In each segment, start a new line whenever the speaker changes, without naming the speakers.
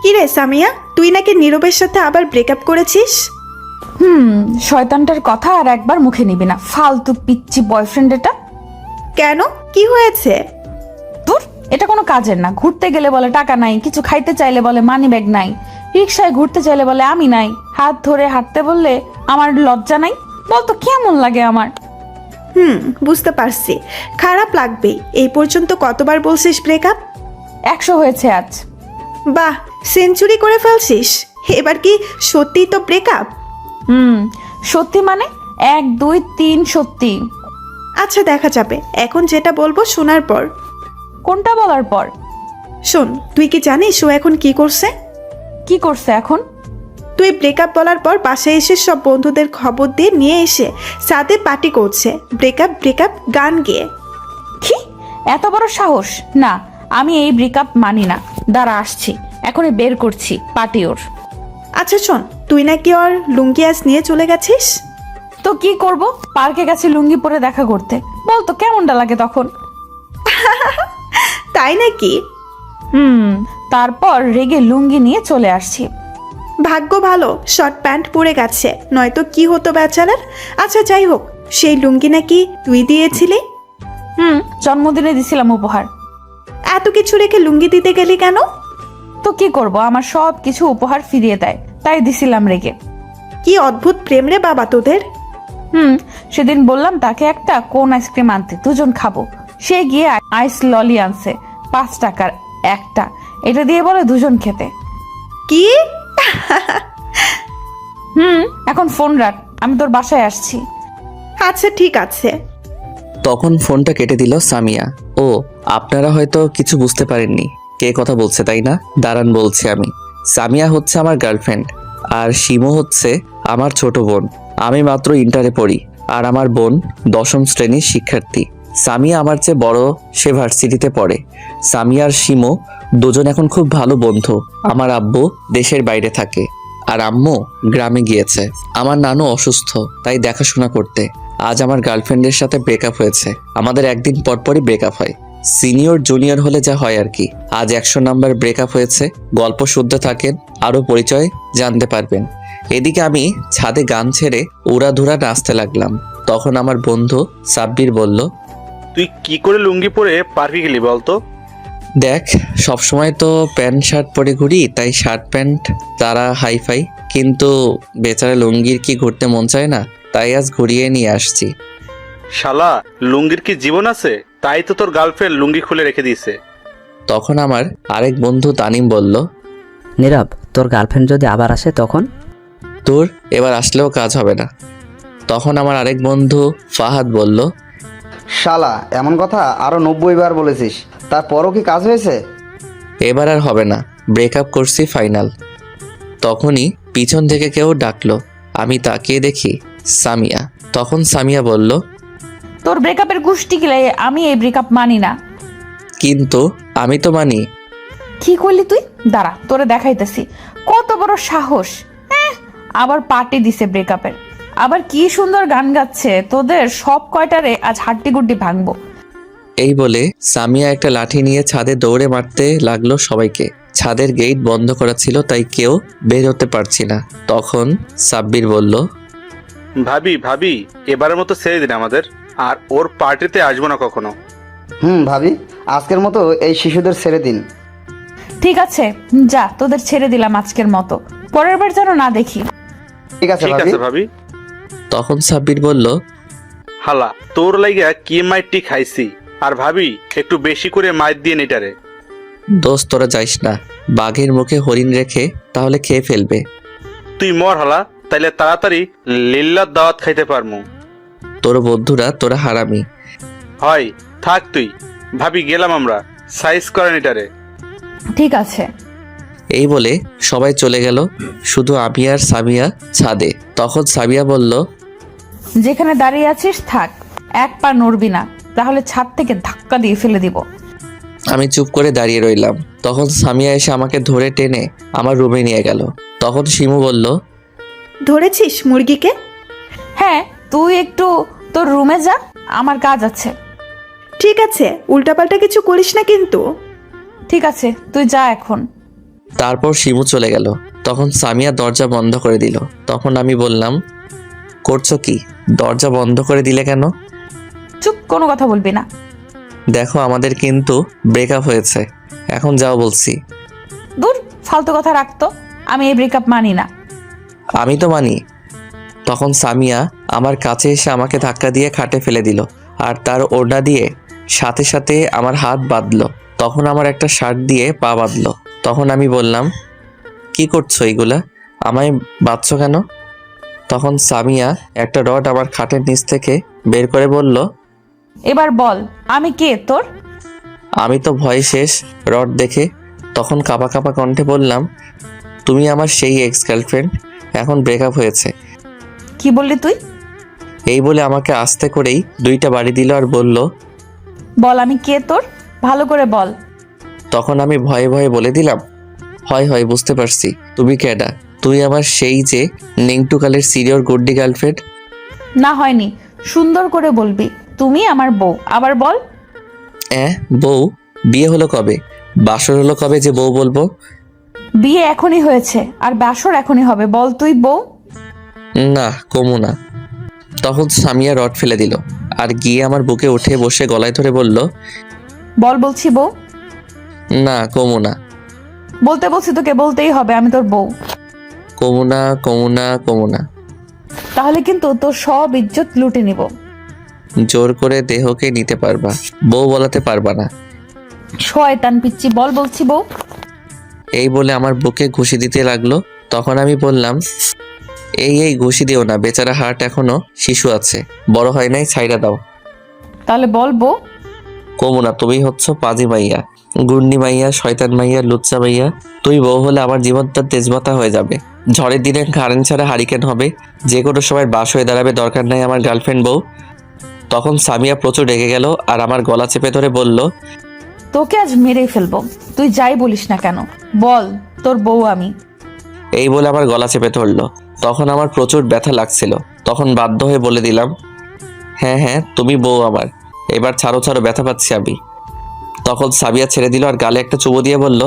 কি রে সামিয়া, তুই নাকি নীরবের সাথে আবার ব্রেকআপ করেছিস?
শয়তানটার কথা আর একবার মুখে নিবি না, ফালতু পিচ্ছি বয়ফ্রেন্ড এটা।
কেন, কি হয়েছে?
ধুর, এটা কোনো কাজের না। ঘুরতে গেলে বলে টাকা নাই, কিছু খাইতে চাইলে বলে মানি ব্যাগ নাই, রিক্সায় ঘুরতে চাইলে বলে আমি নাই, হাত ধরে হাঁটতে বললে আমার লজ্জা নাই। বলতো কেমন লাগে আমার?
বুঝতে পারছি, খারাপ লাগবেই। এই পর্যন্ত কতবার বলছিস ব্রেকআপ?
100 হয়েছে আজ।
বাহ, সেঞ্চুরি করে ফেলছিস। এবার কি সত্যিই তো ব্রেকআপ?
সত্যি মানে 1 2 3 সত্যি।
আচ্ছা, দেখা যাবে। এখন যেটা বলবো শোনার পর।
কোনটা বলার পর?
শোন, তুই কি জানিস ও এখন কি করছে?
কি করছে এখন?
তুই ব্রেকআপ বলার পর বাসায় এসে সব বন্ধুদের খবর দিয়ে নিয়ে এসে সাথে পার্টি করছে, ব্রেকআপ ব্রেকআপ গান গেয়ে।
কি এত বড় সাহস! না, আমি এই ব্রেকআপ মানি না। দাঁড়া, আসছি, এখনই বের করছি পার্টি ওর।
আচ্ছা শোন, তুই নাকি ওর লুঙ্গি আজ নিয়ে চলে গেছিস?
তো কি করব, পার্কে গেছি লুঙ্গি পরে দেখা করতে। বলতো কেমনটা লাগে তখন?
তাই নাকি?
তারপর রেগে লুঙ্গি নিয়ে চলে আসছি।
ভাগ্য ভালো শর্ট প্যান্ট পরে গেছে, নয়তো কি হতো বেচারার। আচ্ছা যাই হোক, সেই লুঙ্গি নাকি তুই দিয়েছিলি?
জন্মদিনে দিছিলাম উপহার।
এত কিছু রেখে লুঙ্গি দিতে গেলি কেন?
তো কি করব, আমার সব কিছু উপহার ফিরিয়ে দেয়, তাই দিছিলাম রেগে।
কি অদ্ভুত প্রেম রে বাবা তোদের।
সেদিন বললাম তাকে একটা কোন আইসক্রিম আনতে, দুজন খাবো। সে গিয়ে আইস ললি আনছে, 5 টাকার একটা। এটা দিয়ে বলে দুজন খেতে।
কি?
এখন ফোন রাখ, আমি তোর বাসায় আসছি।
আচ্ছা ঠিক আছে।
তখন ফোনটা কেটে দিল সামিয়া। ও, আপনারা হয়তো কিছু বুঝতে পারেননি কে কথা বলছে, তাই না? দাঁড়ান বলছি আমি। সামিয়া হচ্ছে আমার গার্লফ্রেন্ড, আর শিমু হচ্ছে আমার ছোট বোন। আমি মাত্র ইন্টারে পড়ি, আর আমার বোন 10ম শ্রেণীর শিক্ষার্থী। সামিয়া আমার চেয়ে বড়, সে ভার্সিটিতে পড়ে। সামিয়া আর শিমু দুজন এখন খুব ভালো বন্ধু। আমার আব্বু দেশের বাইরে থাকে, আর আম্মু গ্রামে গিয়েছে। আমার নানু অসুস্থ, তাই দেখাশোনা করতে। আজ আমার গার্লফ্রেন্ডের সাথে ব্রেকআপ হয়েছে। আমাদের একদিন পরপরই ব্রেকআপ হয়, সিনিয়র জুনিয়র হলে যা হয় আর কি। আজ 100 নাম্বার ব্রেকআপ হয়েছে। গল্প শুনতে থাকেন, আরও পরিচয় জানতে পারবেন। এদিকে আমি ছাদে গান ছেড়ে উড়াধুরা নাচতে লাগলাম। তখন আমার বন্ধু সাব্বির বলল,
তুই কি করে লুঙ্গি পরে পার্কে গেলি বলতো?
দেখ, সবসময় তো প্যান্ট শার্ট পরে ঘুরি, তাই শার্ট প্যান্ট তারা হাইফাই, কিন্তু বেচারা লুঙ্গির কি ঘুরতে মন চায় না, তাই আজ ঘুরিয়ে নিয়ে আসছি।
শালা, লুঙ্গির কি জীবন আছে? তাই তো তোর গার্লফ্রেন্ড লুঙ্গি খুলে রেখে দিয়েছে।
তখন আমার আরেক বন্ধু তানিম বলল,
নীরব, তোর গার্লফ্রেন্ড যদি আবার আসে তখন?
তোর এবার আসলেও কাজ হবে না। তখন আমার আরেক বন্ধু ফাহাদ বলল,
শালা, এমন কথা আরো 90 বার বলেছিস, তারপরও কি কাজ হয়েছে?
এবার আর হবে না, ব্রেকআপ করছি ফাইনাল। তখনই পিছন থেকে কেউ ডাকলো। আমি তাকিয়ে দেখি সামিয়া। তখন সামিয়া বলল,
তোর ব্রেকআপের গুষ্টি গিলে আমি এই ব্রেকআপ মানি না।
কিন্তু আমি তো মানি।
কি করলি তুই? দাঁড়া, তোরে দেখাইতেছি কত বড় সাহস। আবার পার্টি দিছে ব্রেকআপের, আবার কি সুন্দর গান গাচ্ছে। তোদের সব কয়টারে আজ হাড্ডি গুড্ডি ভাঙবো।
এই বলে সামিয়া একটা লাঠি নিয়ে ছাদে দৌড়ে মারতে লাগলো সবাইকে। ছাদের গেট বন্ধ করা ছিল, তাই কেউ বের হতে পারছি না। তখন সাব্বির বলল,
ভাবি ভাবি, এবারের মতো ছেড়ে দিন আমাদের, আর ওর পার্টিতে আসবো না কখনো।
ভাবি, আজকের মতো এই শিশুদের ছেড়ে দিন।
ঠিক আছে, যা, তোদের ছেড়ে দিলাম আজকের মতো, পরের বার যেন না দেখি।
ঠিক আছে
ঠিক
ভাবি।
আছে ভাবি।
তখন সাব্বির বলল,
হালা, তোর লাইগা কি মাইরটি খাইছি, আর ভাবি একটু বেশি করে মাইর দিয়ে নিটারে।
দোস্ত তোরা যাইস না, বাঘের মুখে হরিণ রেখে তাহলে খেয়ে ফেলবে।
তুই মর হালা, তাইলে তাড়াতাড়ি লিল্লার দাওয়াত খাইতে পারমু।
তোর বন্ধুরা তোরা হারামি।
হয় থাক তুই। ভাবি গেলাম আমরা, সাইজ করে নিটারে।
ঠিক আছে।
এই বলে সবাই চলে গেল, শুধু আমি আর সামিয়া ছাদে। তখন সামিয়া বলল,
যেখানে দাঁড়িয়ে আছিস থাক, এক পা নড়বি না, তাহলে ছাদ থেকে ধাক্কা দিয়ে ফেলে দিব।
আমি চুপ করে দাঁড়িয়ে রইলাম। তখন সামিয়া এসে আমাকে ধরে টেনে আমার রুমে নিয়ে গেল। তখন শিমু বলল,
ধরেছিস মুরগিকে?
হ্যাঁ, তুই একটু তোর রুমে যা, আমার কাজ আছে।
ঠিক আছে, উল্টাপাল্টা কিছু করিস না কিন্তু।
ঠিক আছে, তুই যা এখন।
তারপর শিমু চলে গেল। তখন সামিয়া দরজা বন্ধ করে দিল। তখন আমি বললাম, করছো কি? দরজা বন্ধ করে দিলে কেন?
চুপ, কোনো কথা বলবি না।
দেখো আমাদের কিন্তু ব্রেকআপ হয়েছে, এখন যাও বলছি।
দূর, ফালতু কথা রাখতো। আমি এই ব্রেকআপ মানি না।
আমি তো মানি। তখন সামিয়া আমার কাছে এসে আমাকে ধাক্কা দিয়ে খাটে ফেলে দিল আর তার ওড়না দিয়ে সাথে সাথে আমার হাত বাঁধলো। তখন আমার একটা শার্ট দিয়ে পা বাঁধলো। তখন আমি বললাম, কি করছো এইগুলা? আমায় বাঁধছো কেন? তখন সামিয়া একটা রড আমার খাটের নিচ থেকে বের করে বলল,
এবার বল, আমি কে তোর?
আমি তো ভয় শেষ রড দেখে। তখন কাঁপা কাঁপা কণ্ঠে বললাম, তুমি আমার সেই এক্স গার্লফ্রেন্ড, এখন ব্রেকআপ হয়েছে।
কি বললি তুই?
এই বলে আমাকে আস্তে করেই 2টা বাড়ি দিল আর বলল,
বল আমি কে তোর, ভালো করে বল।
তখন আমি ভয়ে ভয়ে বলে দিলাম, হয় হয় বুঝতে পারছি, তুমি কেডা? তুই আমার সেই যে নেংটুকালের সিনিয়র গুড্ডি গার্লফ্রেন্ড।
না হয়নি, সুন্দর করে বলবি। তুমি আমার বউ, আবার বল।
বউ? বিয়ে হলো কবে? বাসর হলো কবে যে বউ বলবো?
বিয়ে এখনই হয়েছে আর বাসর এখনই হবে, বল তুই বউ।
না, কমু না। তখন সামিয়া রড ফেলে দিল আর গিয়ে আমার বুকে উঠে বসে গলায় ধরে বলল,
বল বলছি বউ।
না কমু না।
বলতে বলছি তোকে, বলতেই হবে আমি তোর বউ।
কমু না, কমু না, কমু না।
তাহলে কিন্তু তোর সব ইজ্জত লুটে নিব।
জোর করে দেহকে নিতে পারবা, বউ বলাতে পারবা না।
শয়তান পিচ্চি, বল বলছি বউ।
এই বলে আমার বুকে ঘুষি দিতে লাগলো। তখন আমি বললাম, এই ঘুষি দিও না, বেচারা হার্ট এখনো শিশু আছে, বড় হয় নাই, ছাইড়া দাও।
তাহলে বল বউ।
কমু না, তুমি হচ্ছ পাজি মাইয়া, গুন্ডি মাইয়া, শয়তান মাইয়া, লুচ্চা মাইয়া। তুই বউ হলে আমার জীবনটা তেজবাতা হয়ে যাবে। ঝড়ের দিনে কারেন্ট ছাড়া হারিকেন হবে, যে কোনো সময় বাস হয়ে দাঁড়াবে, দরকার নাই আমার গার্লফ্রেন্ড বউ। তখন সামিয়া প্রচুর রেগে গেল আর আমার গলা চেপে ধরে বলল,
তোকে আজ মেরেই ফেলবো, তুই যাই বলিস না কেন। বল তোর বউ আমি।
এই বলে আমার গলা চেপে ধরলো। তখন আমার প্রচুর ব্যথা লাগছিল। তখন বাধ্য হয়ে বলে দিলাম, হ্যাঁ তুমি বউ আমার, এবার ছাড়ো ছাড়ো, ব্যথা পাচ্ছি আমি। তখন সাবিয়া ছেড়ে দিল আর গালে একটা চুমু দিয়ে বলল,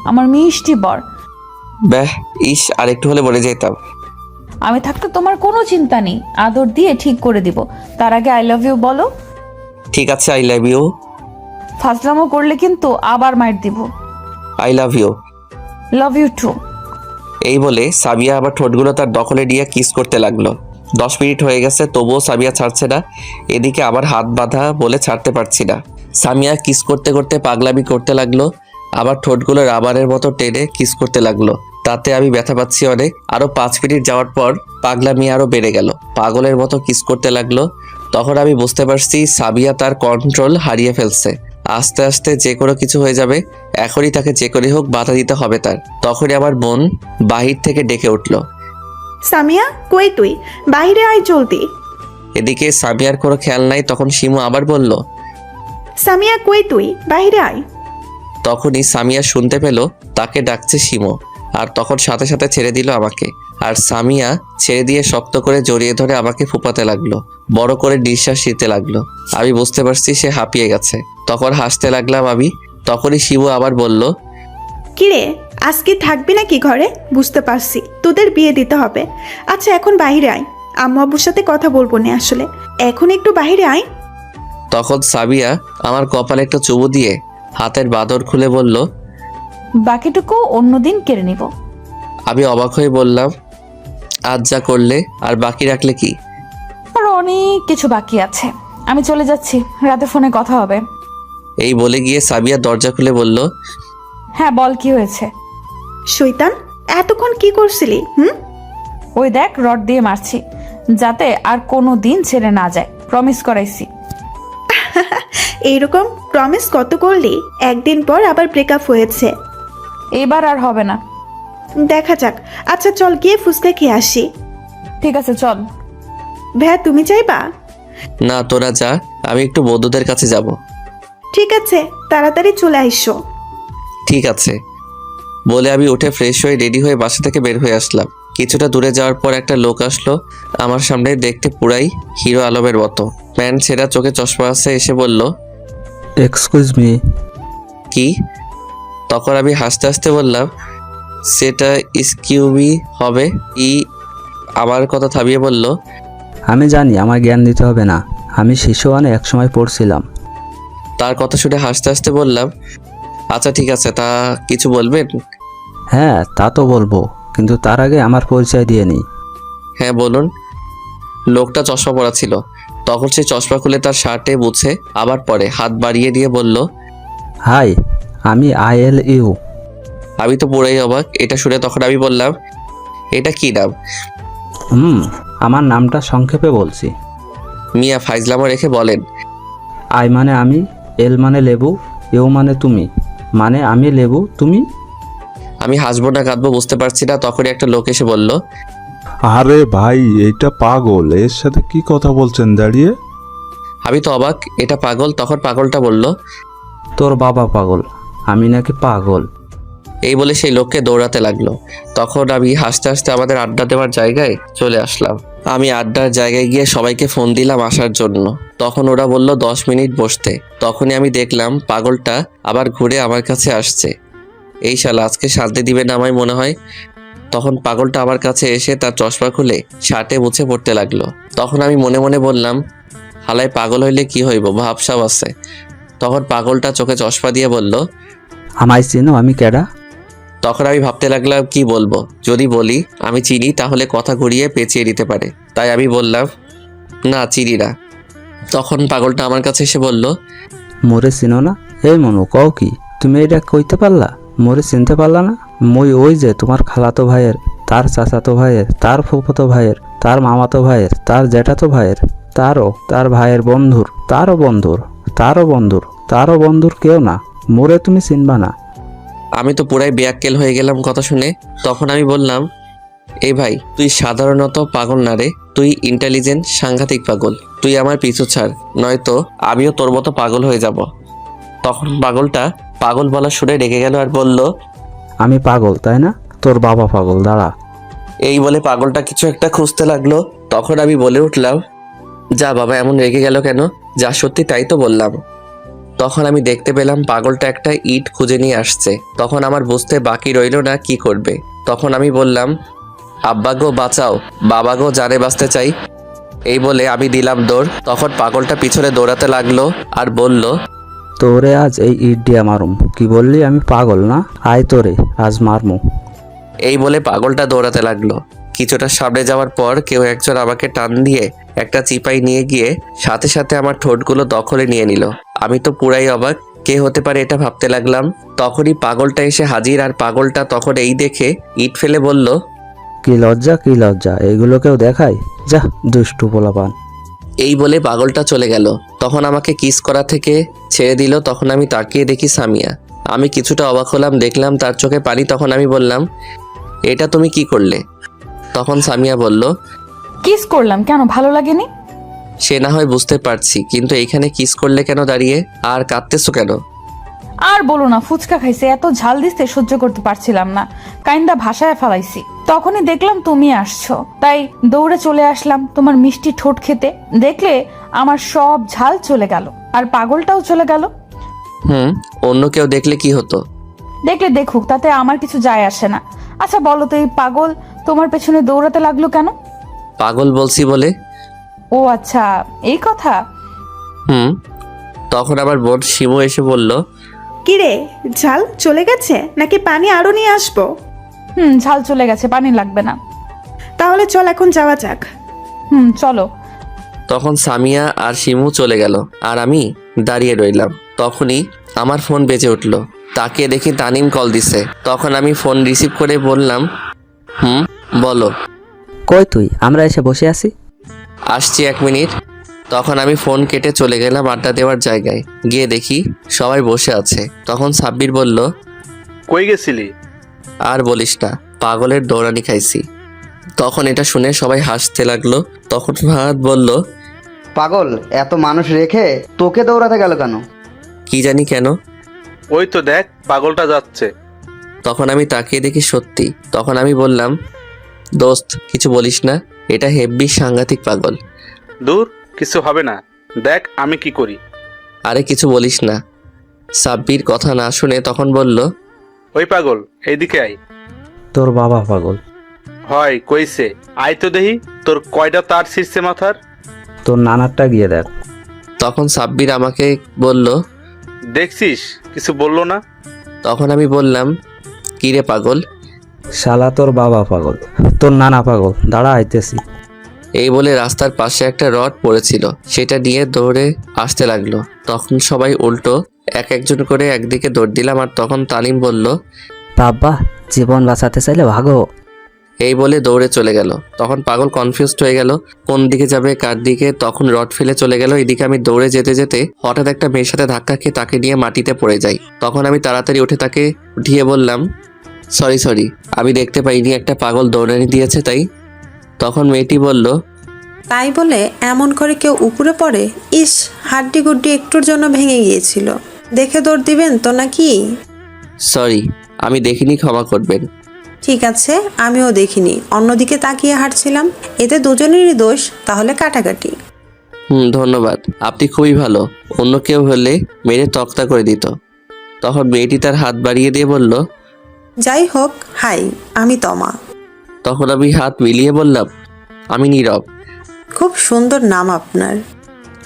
আমার মিষ্টি বর।
ব্যাহ, ইস, আর একটু হলে বলে যেতাম।
আমি থাকতে তোমার কোনো চিন্তা নেই, আদর দিয়ে ঠিক করে দিব। তার আগে আই লাভ ইউ বলো।
ঠিক আছে, আই লাভ ইউ।
ফাজলামো করলে কিন্তু আবার মার দিব।
I love you.
Love you too.
এই বলে সাবিয়া আবার ঠোঁটগুলো তার দখলে নিয়ে কিস করতে লাগলো। 10 মিনিট হয়ে গেছে, তবুও সাবিয়া ছাড়ছে না। এদিকে আবার হাত বাঁধা বলে ছাড়তে পারছি না। সামিয়া কিস করতে করতে পাগলামি করতে লাগলো, আবার ঠোঁটগুলো রাবারের মতো টেনে কিস করতে লাগলো। তাতে আমি ব্যথা পাচ্ছি অনেক। আরো 5 মিনিট যাওয়ার পর পাগলামি আরো বেড়ে গেল, পাগলের মতো কিস করতে লাগলো। তখন আমি বুঝতে পারছি সাবিয়া তার কন্ট্রোল হারিয়ে ফেলছে। আস্তে আস্তে যে কোনো কিছু হয়ে যাবে, এখনই তাকে যে করে হোক বাধা দিতে হবে তার। তখনই আমার বোন বাহির থেকে ডেকে উঠল,
সামিয়া কই তুই? বাইরে আয় জলদি।
এদিকে সামিয়ার কোনো খেয়াল নাই। তখন শিমু আবার বলল,
সামিয়া কই তুই? বাইরে আয়।
তখনই সামিয়া শুনতে পেল তাকে ডাকছে শিমু, আর তখন সাথে সাথে ছেড়ে দিল আমাকে। আর সামিয়া ছেড়ে দিয়ে শক্ত করে জড়িয়ে ধরে আমাকে ফুপাতে লাগলো, বড় করে নিঃশ্বাস নিতে লাগলো। আমি বুঝতে পারছি সে হাঁপিয়ে গেছে। তখন হাসতে লাগলাম আমি। তখনই শিবু আবার বলল,
কিরে, আজকে থাকবি নাকি ঘরে? বুঝতে পারছি তোদের বিয়ে দিতে হবে। আচ্ছা এখন বাইরে আয়, আম্মু আব্বুর সাথে কথা বলবো না আসলে, এখন একটু বাইরে আয়।
তখন সাবিয়া আমার কপালে একটা চুমু দিয়ে হাতের বাঁদর খুলে বলল,
বাকিটুকু অন্যদিন কেড়ে নিব।
আমি অবাক হয়ে বললাম, আজ যা করলে আর বাকি রাখলে কি?
আর অনেক কিছু বাকি আছে, আমি চলে যাচ্ছি, রাতে ফোনে কথা হবে।
এই বলে গিয়ে সাবিয়া দরজা খুলে বলল,
হ্যাঁ বল, কি হয়েছে?
শৈতান, এতক্ষণ কি করছিলি?
ওই দেখ, রড দিয়ে মারছি, যাতে আর কোনো দিন ছেড়ে না যায়, প্রমিস করাইছি।
এইরকম প্রমিস কত করলি? একদিন পর আবার ব্রেকআপ হয়েছে।
এবার আর হবে না।
দেখা যাক। আচ্ছা চল গিয়ে ফুচকা খেয়ে আসি।
ঠিক আছে চল।
ভাইয়া তুমি চাইবা?
না তোরা যা, আমি একটু বন্ধুদের কাছে যাব।
ঠিক আছে, তাড়াতাড়ি চলে আইসো।
ঠিক আছে বলে আমি উঠে ফ্রেশ হয়ে রেডি হয়ে বাসা থেকে বের হয়ে আসলাম। কিছুটা দূরে যাওয়ার পর একটা লোক আসলো আমার সামনে, দেখতে পুরাই হিরো আলমের মতো। প্যান্ট ছেঁড়া, চোখে চশমা আছে, এসে বলল,
এক্সকিউজ মি।
কি? তখন আমি হাসতে হাসতে বললাম, সেটা স্কিউবি হবে। আমার কথা থামিয়ে বলল,
আমি জানি আমার জ্ঞান দিতে হবে না, আমি শিশু ওয়ানে একসময় পড়ছিলাম।
তার কথা শুনে হাসতে হাসতে বললাম, আচ্ছা ঠিক আছে, তা কিছু বলবেন?
হ্যাঁ তা তো বলবো, কিন্তু তার আগে আমার পরিচয় দিয়ে নিই।
হ্যাঁ বলুন। লোকটা চশমা পরা ছিল। তখন সে চশমা খুলে তার শার্টে মুছে আবার পরে হাত বাড়িয়ে দিয়ে বলল,
হাই, আমি ILU।
আমি তো পুরাই অবাক এটা শুনে। তখন আমি বললাম, এটা কি নাম?
আমার নামটা সংক্ষেপে বলছি।
মিয়া ফাইজলামা রেখে বলেন,
আই মানে আমি, এল মানে লেবু, ইউ মানে তুমি, মানে আমি লেবু তুমি।
আমি হাসবো না কাঁদবো বুঝতে পারছি না। তখনই একটা লোক এসে বলল,
আরে ভাই, এইটা পাগল, এর সাথে কি কথা বলছেন দাঁড়িয়ে?
আমি তো অবাক, এটা পাগল। তখন পাগলটা বলল,
তোর বাবা পাগল, আমি নাকি পাগল?
এই বলে সেই লোককে দৌড়াতে লাগলো। তখন আমি হাসতে হাসতে আমাদের আড্ডা দেওয়ার জায়গায় চলে আসলাম। আমি আড্ডার জায়গায় গিয়ে সবাইকে ফোন দিলাম আসার জন্য। তখন ওরা বলল 10 মিনিট বসতে। তখনই আমি দেখলাম পাগলটা আবার ঘুরে আমার কাছে আসছে। এই শালা আজকে শান্তি দিবে না আমায় মনে হয়। তখন পাগলটা আমার কাছে এসে তার চশমা খুলে শার্টে মুছে পড়তে লাগলো। তখন আমি মনে মনে বললাম, হালায় পাগল হইলে কি হইব, ভাবসাব আছে। তখন পাগলটা চোখে চশমা দিয়ে বলল,
আমায় চিনো, আমি কেডা?
তখন আমি ভাবতে লাগলাম কি বলবো। যদি বলি আমি চিনি তাহলে কথা ঘুরিয়ে পেঁচিয়ে দিতে পারে। তাই আমি বললাম, না চিনি না। তখন পাগলটা আমার কাছে এসে বলল,
মোরে চিনো না? এই মনু কও কি, তুমি এটা কইতে পারলা? মোরে চিনতে পারলা না? মই ওই যে তোমার খালাতো ভাইয়ের, তার চাচাতো ভাইয়ের, তার ফুফাতো ভাইয়ের, তার মামাতো ভাইয়ের, তার জ্যাঠাতো ভাইয়ের, তারও তার ভাইয়ের বন্ধুর, তারও বন্ধুর, তারও বন্ধুর, তারও বন্ধুর কেউ না। মোরে তুমি চিনবা না।
আমি তো পুরাই বেয়াক্কেল হয়ে গেলাম কথা শুনে। তখন আমি বললাম, এই ভাই তুই সাধারণত পাগল না রে, তুই ইন্টেলিজেন্ট সাংঘাতিক পাগল। তুই আমার পিছু ছাড়, নয়তো আমিও তোর মতো পাগল হয়ে যাব। তখন পাগলটা পাগল বলা শুনে রেগে গেল আর বলল,
আমি পাগল তাই না? তোর বাবা পাগল, দাঁড়া।
এই বলে পাগলটা কিছু একটা খুঁজতে লাগলো। তখন আমি বলে উঠলাম, যা বাবা এমন রেগে গেল কেন? যা সত্যি তাই তো বললাম। তখন আমি দেখতে পেলাম পাগলটা একটা ইট খুঁজে নিয়ে আসছে। তখন আমার বুঝতে বাকি রইল না কি করবে। তখন আমি বললাম, আব্বা গো বাঁচাও, বাবা গো জানে বাঁচতে চাই। এই বলে আমি দিলাম দৌড়। তখন পাগলটা পিছনে দৌড়াতে লাগলো আর বলল,
তোরে আজ এই ইট দিয়া মারুম। কি বললি আমি পাগল না? আয় তোরে আজ মারমু।
এই বলে পাগলটা দৌড়াতে লাগলো। কিছুটা সামনে যাওয়ার পর কেউ একজন আমাকে টান দিয়ে একটা চিপাই নিয়ে গিয়ে সাথে সাথে আমার ঠোঁটগুলো দখলে নিয়ে নিল। আমি তো পুরাই অবাক, কে হতে পারে এটা ভাবতে লাগলাম। তখনই পাগলটা এসে হাজির। আর পাগলটা তখন এই দেখে ইট ফেলে বলল,
কি লজ্জা, কি লজ্জা, এইগুলো কেউ দেখায়? যা দুষ্টু পোলাপান।
এই বলে পাগলটা চলে গেল। তখন আমাকে কিস করা থেকে ছেড়ে দিল। তখন আমি তাকিয়ে দেখি সামিয়া। আমি কিছুটা অবাক হলাম, দেখলাম তার চোখে পানি। তখন আমি বললাম, এটা তুমি কি করলে? তখন সামিয়া বলল,
কিস করলাম কেন, ভালো লাগেনি?
সে না হয় বুঝতে পারছি, কিন্তু এইখানে কিস করলে কেন দাঁড়িয়ে? আর কাঁদতেছো কেন?
আর বলো না, ফুচকা খাইছে, এত ঝাল দিতে সহ্য করতে পারছিলাম না, কাইন্দা ভাষায় ফেলাইছি। তখনই দেখলাম তুমি আসছো, তাই দৌড়ে চলে আসলাম তোমার মিষ্টি ঠোঁট খেতে। দেখলে আমার সব ঝাল চলে গেল, আর পাগলটাও চলে গেল।
অন্য কেউ দেখলে কি হতো?
দেখলে দেখুক, তাতে আমার কিছু যায় আসে না। আচ্ছা বলো তো, এই পাগল তোমার পেছনে দৌড়াতে লাগলো কেন?
পাগল বলছি বলে।
ও আচ্ছা, এই কথা।
তখন আমার বোন শিমু এসে বলল,
কিরে, ঝাল চলে গেছে নাকি পানি আরো নিয়ে আসবো?
ঝাল চলে গেছে, পানি লাগবে না।
তাহলে চল এখন যাওয়া যাক।
চলো।
তখন সামিয়া আর শিমু চলে গেল আর আমি দাঁড়িয়ে রইলাম। তখনই আমার ফোন বেজে উঠল। তাকিয়ে দেখি তানিম কল দিছে। তখন আমি ফোন রিসিভ করে বললাম, বলো।
কই তুই? আমরা এসে বসে আছি।
আসছি 1 মিনিট। তখন আমি ফোন কেটে চলে গেলাম আড্ডা দেওয়ার জায়গায়। গিয়ে দেখি সবাই বসে আছে। তখন সাব্বির বলল,
কই গেছিলি?
আর বলিস না, পাগলের দৌড়ানি খাইছি। তখন এটা শুনে সবাই হাসতে লাগলো। তখন ফাহাদ বলল,
পাগল, এত মানুষ রেখে তোকে দৌড়াতে গেল কেন?
কি জানি কেন।
ওই তো দেখ, পাগলটা যাচ্ছে।
তখন আমি তাকিয়ে দেখি সত্যি। তখন আমি বললাম, দোস্ত কিছু বলিস না, এটা হেব্বি সাংঘাতিক পাগল।
দূর, কিছু হবে না, দেখ আমি কি করি।
আরে কিছু বলিস না। সাব্বির কথা না শুনে তখন বলল,
ওই পাগল এইদিকে আয়।
তোর বাবা পাগল।
হয় কইছে আয় তো দেহি তোর কয়টা তার ছিঁড়ছে মাথার।
তোর নানারটা গিয়ে দেখ।
তখন সাব্বির আমাকে বলল,
দেখছিস কিছু বললো না?
তখন আমি বললাম, কি রে পাগল?
শালা তোর বাবা পাগল, তোর নানা পাগল, দাঁড়া আইতেছি।
এই বলে রাস্তার পাশে একটা রড পড়েছিল, সেটা নিয়ে দৌড়ে আসতে লাগলো। তখন সবাই উল্টো এক একজন করে একদিকে দৌড় দিলাম। আর তখন তালিম বলল,
বাবা জীবন বাঁচাতে চাইলে ভাগো।
এই বলে দৌড়ে চলে গেল। তখন পাগল কনফিউজড হয়ে গেল কোন দিকে যাবে কার দিকে। তখন রড ফেলে চলে গেল। এদিকে আমি দৌড়ে যেতে যেতে হঠাৎ একটা মেয়ের সাথে ধাক্কা খেয়ে তাকে নিয়ে মাটিতে পড়ে যাই। তখন আমি তাড়াতাড়ি উঠে তাকে উঠিয়ে বললাম, সরি, আমি দেখতে পাইনি, একটা পাগল দৌড়ানি দিয়েছে তাই। তখন মেয়েটি বলল,
তাই বলে এমন করে কেউ উপরে পড়ে? ইস, হাড্ডি গুড্ডি একটুর জন্য ভেঙে গিয়েছিল। দেখে দৌড় দিবেন তো নাকি?
সরি, আমি দেখিনি, ক্ষমা করবেন।
ঠিক আছে, আমিও দেখিনি, অন্যদিকে তাকিয়ে হাঁটছিলাম। এতে দুজনেরই দোষ, তাহলে কাটাকাটি।
ধন্যবাদ, আপনি খুবই ভালো। অন্য কেউ হলে মেরে তক্তা করে দিত। তখন মেয়েটি তার হাত বাড়িয়ে দিয়ে বলল,
যাই হোক, হাই, আমি তমা।
তখন আমি হাত মিলিয়ে বললাম, আমি নীরব।
খুব সুন্দর নাম আপনার।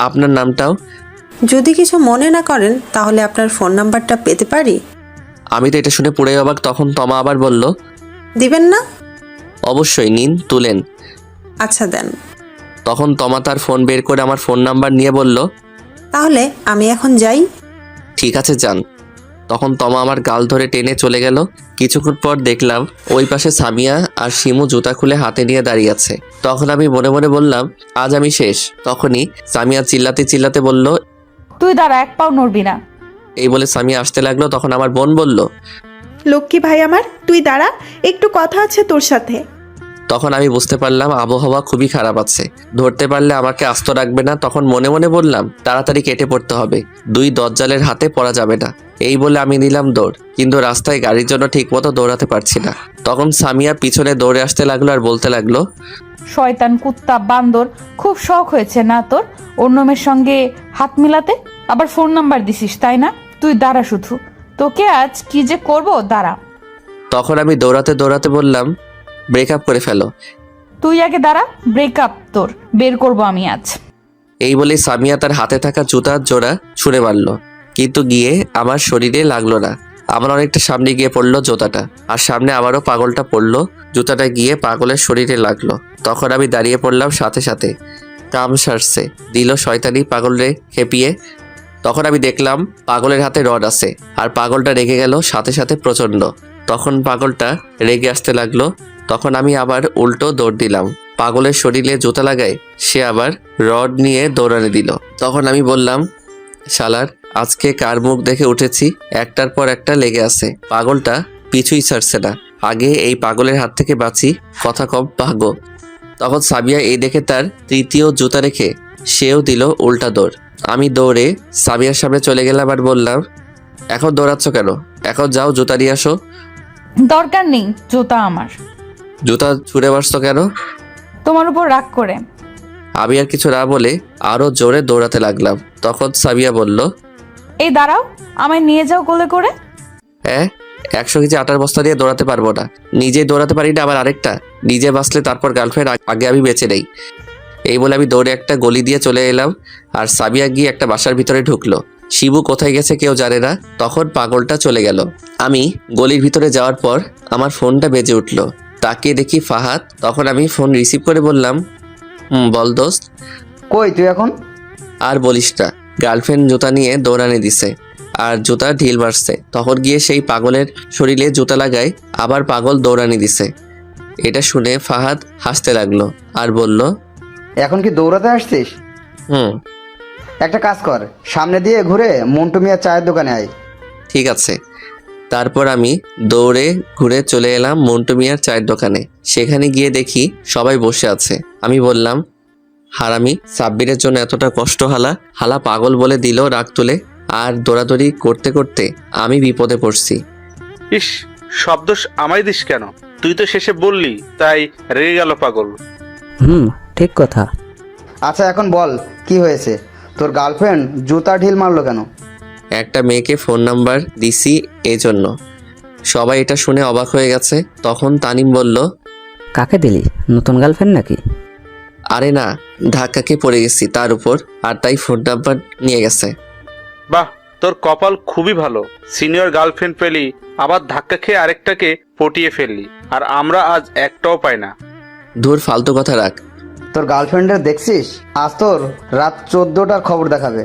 আপনার নামটাও?
যদি কিছু মনে না করেন তাহলে আপনার ফোন নাম্বারটা পেতে পারি?
আমি তো এটা শুনে পুরো অবাক। তখন তমা আবার বলল,
দিবেন না?
অবশ্যই, নিন, তুলেন।
আচ্ছা দেন।
তখন তমা তার ফোন বের করে আমার ফোন নাম্বার নিয়ে বলল,
তাহলে আমি এখন যাই।
ঠিক আছে, যান। তখন তমা আমার গাল ধরে টেনে চলে গেল। কিছুক্ষণ পর দেখলাম ওই পাশে সামিয়া আর শিমু জুতা খুলে হাতে নিয়ে দাঁড়িয়ে আছে। তখন আমি মনে মনে বললাম, আজ আমি শেষ। তখনই সামিয়া চিল্লাতে চিল্লাতে বলল,
তুই দাঁড়া, এক পাও নড়বি না।
এই বলে সামিয়া আসতে লাগলো। তখন আমার বোন বলল,
লক্ষ্মী ভাই আমার, তুই দাঁড়া, একটু কথা আছে তোর সাথে।
তখন আমি বুঝতে পারলাম আবহাওয়া খুবই খারাপ আছে, ধরতে পারলে আমাকে আস্ত রাখবে না। তখন মনে মনে বললাম, তাড়াতাড়ি কেটে পড়তে হবে, দুই দজ্জালের হাতে পড়া যাবে না। এই বলে আমি নিলাম দৌড়, কিন্তু রাস্তায় গাড়ির জন্য ঠিকমতো দৌড়াতে পারছি না। তখন সামিয়া পিছনে দৌড়ে আসতে লাগলো আর বলতে লাগলো,
শয়তান, কুত্তা, বান্দর, খুব শখ হয়েছে না তোর অন্য মেয়ের সঙ্গে হাত মিলাতে? আবার ফোন নাম্বার দিছিস তাই না? তুই দাঁড়া শুধু, তোকে আজ কি যে করব, দাঁড়া।
তখন আমি দৌড়াতে দৌড়াতে বললাম, ব্রেকআপ করে ফেলো।
তুই আগে দাঁড়া, ব্রেকআপ তোর বের করব আমি আজ।
এই বলে সামিয়া তার হাতে থাকা জুতার জোড়া ছুঁড়ে মারলো, কিন্তু গিয়ে আমার শরীরে লাগলো না। আমার অনেকটা সামনে গিয়ে পড়লো জুতাটা, আর সামনে আবারও পাগলটা পড়লো, জুতাটা গিয়ে পাগলের শরীরে লাগলো। তখন আমি দাঁড়িয়ে পড়লাম, সাথে সাথে কাম সারছে দিল শয়তানি পাগলরে খেপিয়ে। তখন আমি দেখলাম পাগলের হাতে রড আছে, আর পাগলটা রেগে গেল সাথে সাথে প্রচণ্ড। তখন পাগলটা রেগে আসতে লাগলো। তখন আমি আবার উল্টো দৌড় দিলাম। পাগলের শরীরে জুতা লাগায় সে আবার রড নিয়ে দৌড়ানে দিল। তখন আমি বললাম, শালার, আজকে কার মুখ দেখে উঠেছি, একটার পর একটা লেগে আছে। পাগলটা পিছুই ছাড়ছে না। আগে এই পাগলের হাত থেকে বাঁচি, কথা কম ভাগো। তখন সাবিয়া এই দেখে তার তৃতীয় জুতা রেখে সেও দিল উল্টা দৌড়। আমি দৌড়ে সাবিয়ার সামনে চলে গেলাম আর বললাম, এখন দৌড়াচ্ছ কেন? এখন যাও জুতা নিয়ে আসো।
দরকার নেই জুতা আমার।
জুতা ছুঁড়ে মারছো কেন?
তোমার উপর রাগ করে।
আমি আর কিছু না বলে আরো জোরে দৌড়াতে লাগলাম। তখন সাবিয়া বলল,
এই দাঁড়াও, আমায় নিয়ে যাও কোলে করে।
হ্যাঁ, 100 কেজি আটার বস্তা দিয়ে দৌড়াতে পারবো না। নিজেই দৌড়াতে পারি না, আবার আরেকটা নিজে বাঁচলে তারপর গার্লফ্রেন্ড, আগে আমি বেঁচে নেই। এই বলে আমি দৌড়ে একটা গলি দিয়ে চলে এলাম, আর সাবিয়া গিয়ে একটা বাসার ভিতরে ঢুকলো। শিবু কোথায় গেছে কেউ জানে না। তখন পাগলটা চলে গেল। আমি গলির ভিতরে যাওয়ার পর আমার ফোনটা বেজে উঠলো। তাকিয়ে দেখি ফাহাদ। তখন আমি ফোন রিসিভ করে বললাম, বল দোস্ত।
কই তুই এখন?
আর বলিস না, গার্লফ্রেন্ড জুতা নিয়ে দৌড়ানি দিছে আর জুতা ঢিল মারছে। তখন গিয়ে সেই পাগলের শরীরে জুতা লাগায় আবার পাগল দৌড়ানি দিছে। এটা শুনে ফাহাদ হাসতে লাগলো আর বলল,
এখন কি দৌড়াতে আসছিস?
হুম,
একটা কাজ কর, সামনে দিয়ে ঘুরে মন্টু মিয়া চায়ের দোকানে আয়।
ঠিক আছে। তারপর আমি দৌড়ে ঘুরে চলে এলাম মন্টু মিয়ার চায়ের দোকানে। সেখানে গিয়ে দেখি সবাই বসে আছে। আমি বললাম, হারামি, সাব্বিরের জন্য এতটা কষ্ট হালা পাগল বলে দিল রাগ তুলে। আর দৌড়াদৌড়ি করতে করতে আমি বিপদে পড়ছি।
ইস, সব দোষ আমায় দিস কেন? তুই তো শেষে বললি, তাই রেগে গেল পাগল।
ঠিক কথা।
আচ্ছা এখন বল কি হয়েছে? তোর গার্লফ্রেন্ড জুতা ঢিল মারলো কেন?
একটা মেয়েকে ফোন নাম্বার দিছি এই জন্য। সবাই এটা শুনে অবাক হয়ে গেছে। তখন তানিম বলল,
কাকে দিলি? নতুন গার্লফ্রেন্ড নাকি?
আরে না, ধাক্কাকে পড়ে গেছি তার উপর, আর তাই ফোন নাম্বার নিয়ে গেছে।
বাহ, তোর কপাল খুবই ভালো। সিনিয়র গার্লফ্রেন্ড পেলি, আবার ধাক্কা খেয়ে আরেকটাকে পটিয়ে ফেললি, আর আমরা আজ একটাও পাই না।
ধুর, ফালতু কথা রাখ।
তোর গার্লফ্রেন্ডের দেখছিস? আজ তোর রাত 14টার খবর দেখাবে।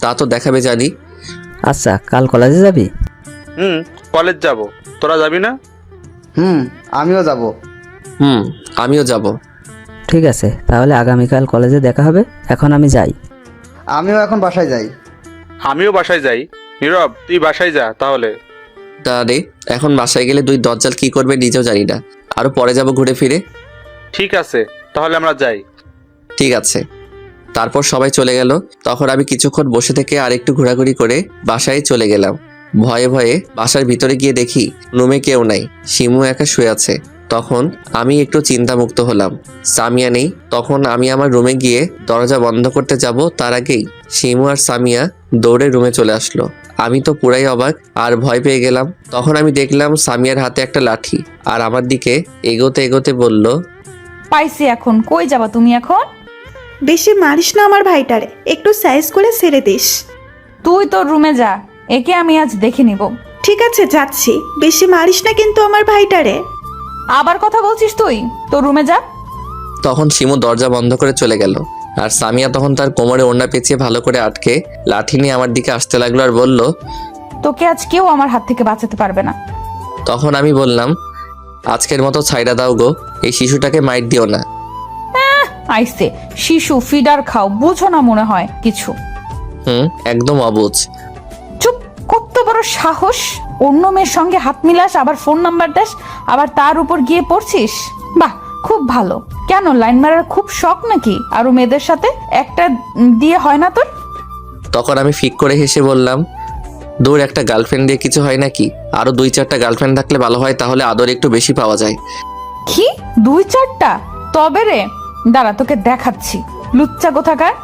তা তো দেখাবে জানি।
আচ্ছা, কাল কলেজে যাবি?
কলেজ যাব, তোরা যাবি না?
আমিও যাব।
আমিও যাব।
ঠিক আছে, তাহলে আগামীকাল কলেজে দেখা হবে। এখন আমি যাই।
আমিও এখন বাসায় যাই।
আমিও বাসায় যাই। নীরব, তুই বাসায় যা তাহলে।
রে, এখন বাসায় গেলে দুই দজ্জাল কি করবে নিজেও জানি না, আরো পরে যাব ঘুরে ফিরে।
ঠিক আছে, তাহলে আমরা যাই।
ঠিক আছে। তারপর সবাই চলে গেল। তখন আমি কিছুক্ষণ বসে থেকে আরেকটু ঘোরাঘুরি করে বাসায় চলে গেলাম। ভয়ে ভয়ে বাসার ভিতরে গিয়ে দেখি রুমে কেউ নাই, শিমু একা শুয়ে আছে। তখন আমি একটু চিন্তামুক্ত হলাম, সামিয়া নেই। তখন আমি আমার রুমে গিয়ে দরজা বন্ধ করতে যাব, তার আগেই শিমু আর সামিয়া দৌড়ে রুমে চলে আসলো। আমি তো পুরাই অবাক আর ভয় পেয়ে গেলাম। তখন আমি দেখলাম সামিয়ার হাতে একটা লাঠি, আর আমার দিকে এগোতে এগোতে বলল,
পাইছি এখন। কই যাবা তুমি এখন?
বেশি মারিস না আমার ভাইটারে, একটু সাইজ করে ছেড়ে দিস।
তুই তোর রুমে যা, একে আমি আজ দেখে নিব।
ঠিক আছে, যাচ্ছি। বেশি মারিস না কিন্তু আমার ভাইটারে।
আবার কথা বলছিস তুই? তোর রুমে যা।
তখন শিমু দরজা বন্ধ করে চলে গেল, আর সামিয়া তখন তার কোমরে ওড়না পেঁচিয়ে ভালো করে আটকে লাঠি নিয়ে আমার দিকে আসতে লাগলো আর বলল,
তোকে আজ কেউ আমার হাত থেকে বাঁচাতে পারবে না।
তখন আমি বললাম, আজকের মতো ছাইড়া দাও গো, এই শিশুটাকে মাইর দিও না।
আইসে শিশু, ফিডার খাও, বুঝো না মনে হয় কিছু।
একদম অবুঝ।
চুপ, কত বড় সাহস! অন্য মেয়ের সঙ্গে হাত মিলাস, আবার ফোন নাম্বার দেস, আবার তার উপর গিয়ে পড়ছিস। বাহ, খুব ভালো। কেন, লাইন মারার খুব শখ নাকি? আরো মেয়েদের সাথে একটা দিয়ে হয় না তোর?
তখন আমি ফিক করে হেসে বললাম, দূর, একটা গার্লফ্রেন্ড দিয়ে কিছু হয় নাকি? আরো 2-4টা গার্লফ্রেন্ড থাকলে ভালো হয়, তাহলে আদর একটু বেশি পাওয়া যায়।
কি 2-4টা? তবে রে, দাঁড়া তোকে দেখাচ্ছি, লুচ্চা কোথাকার।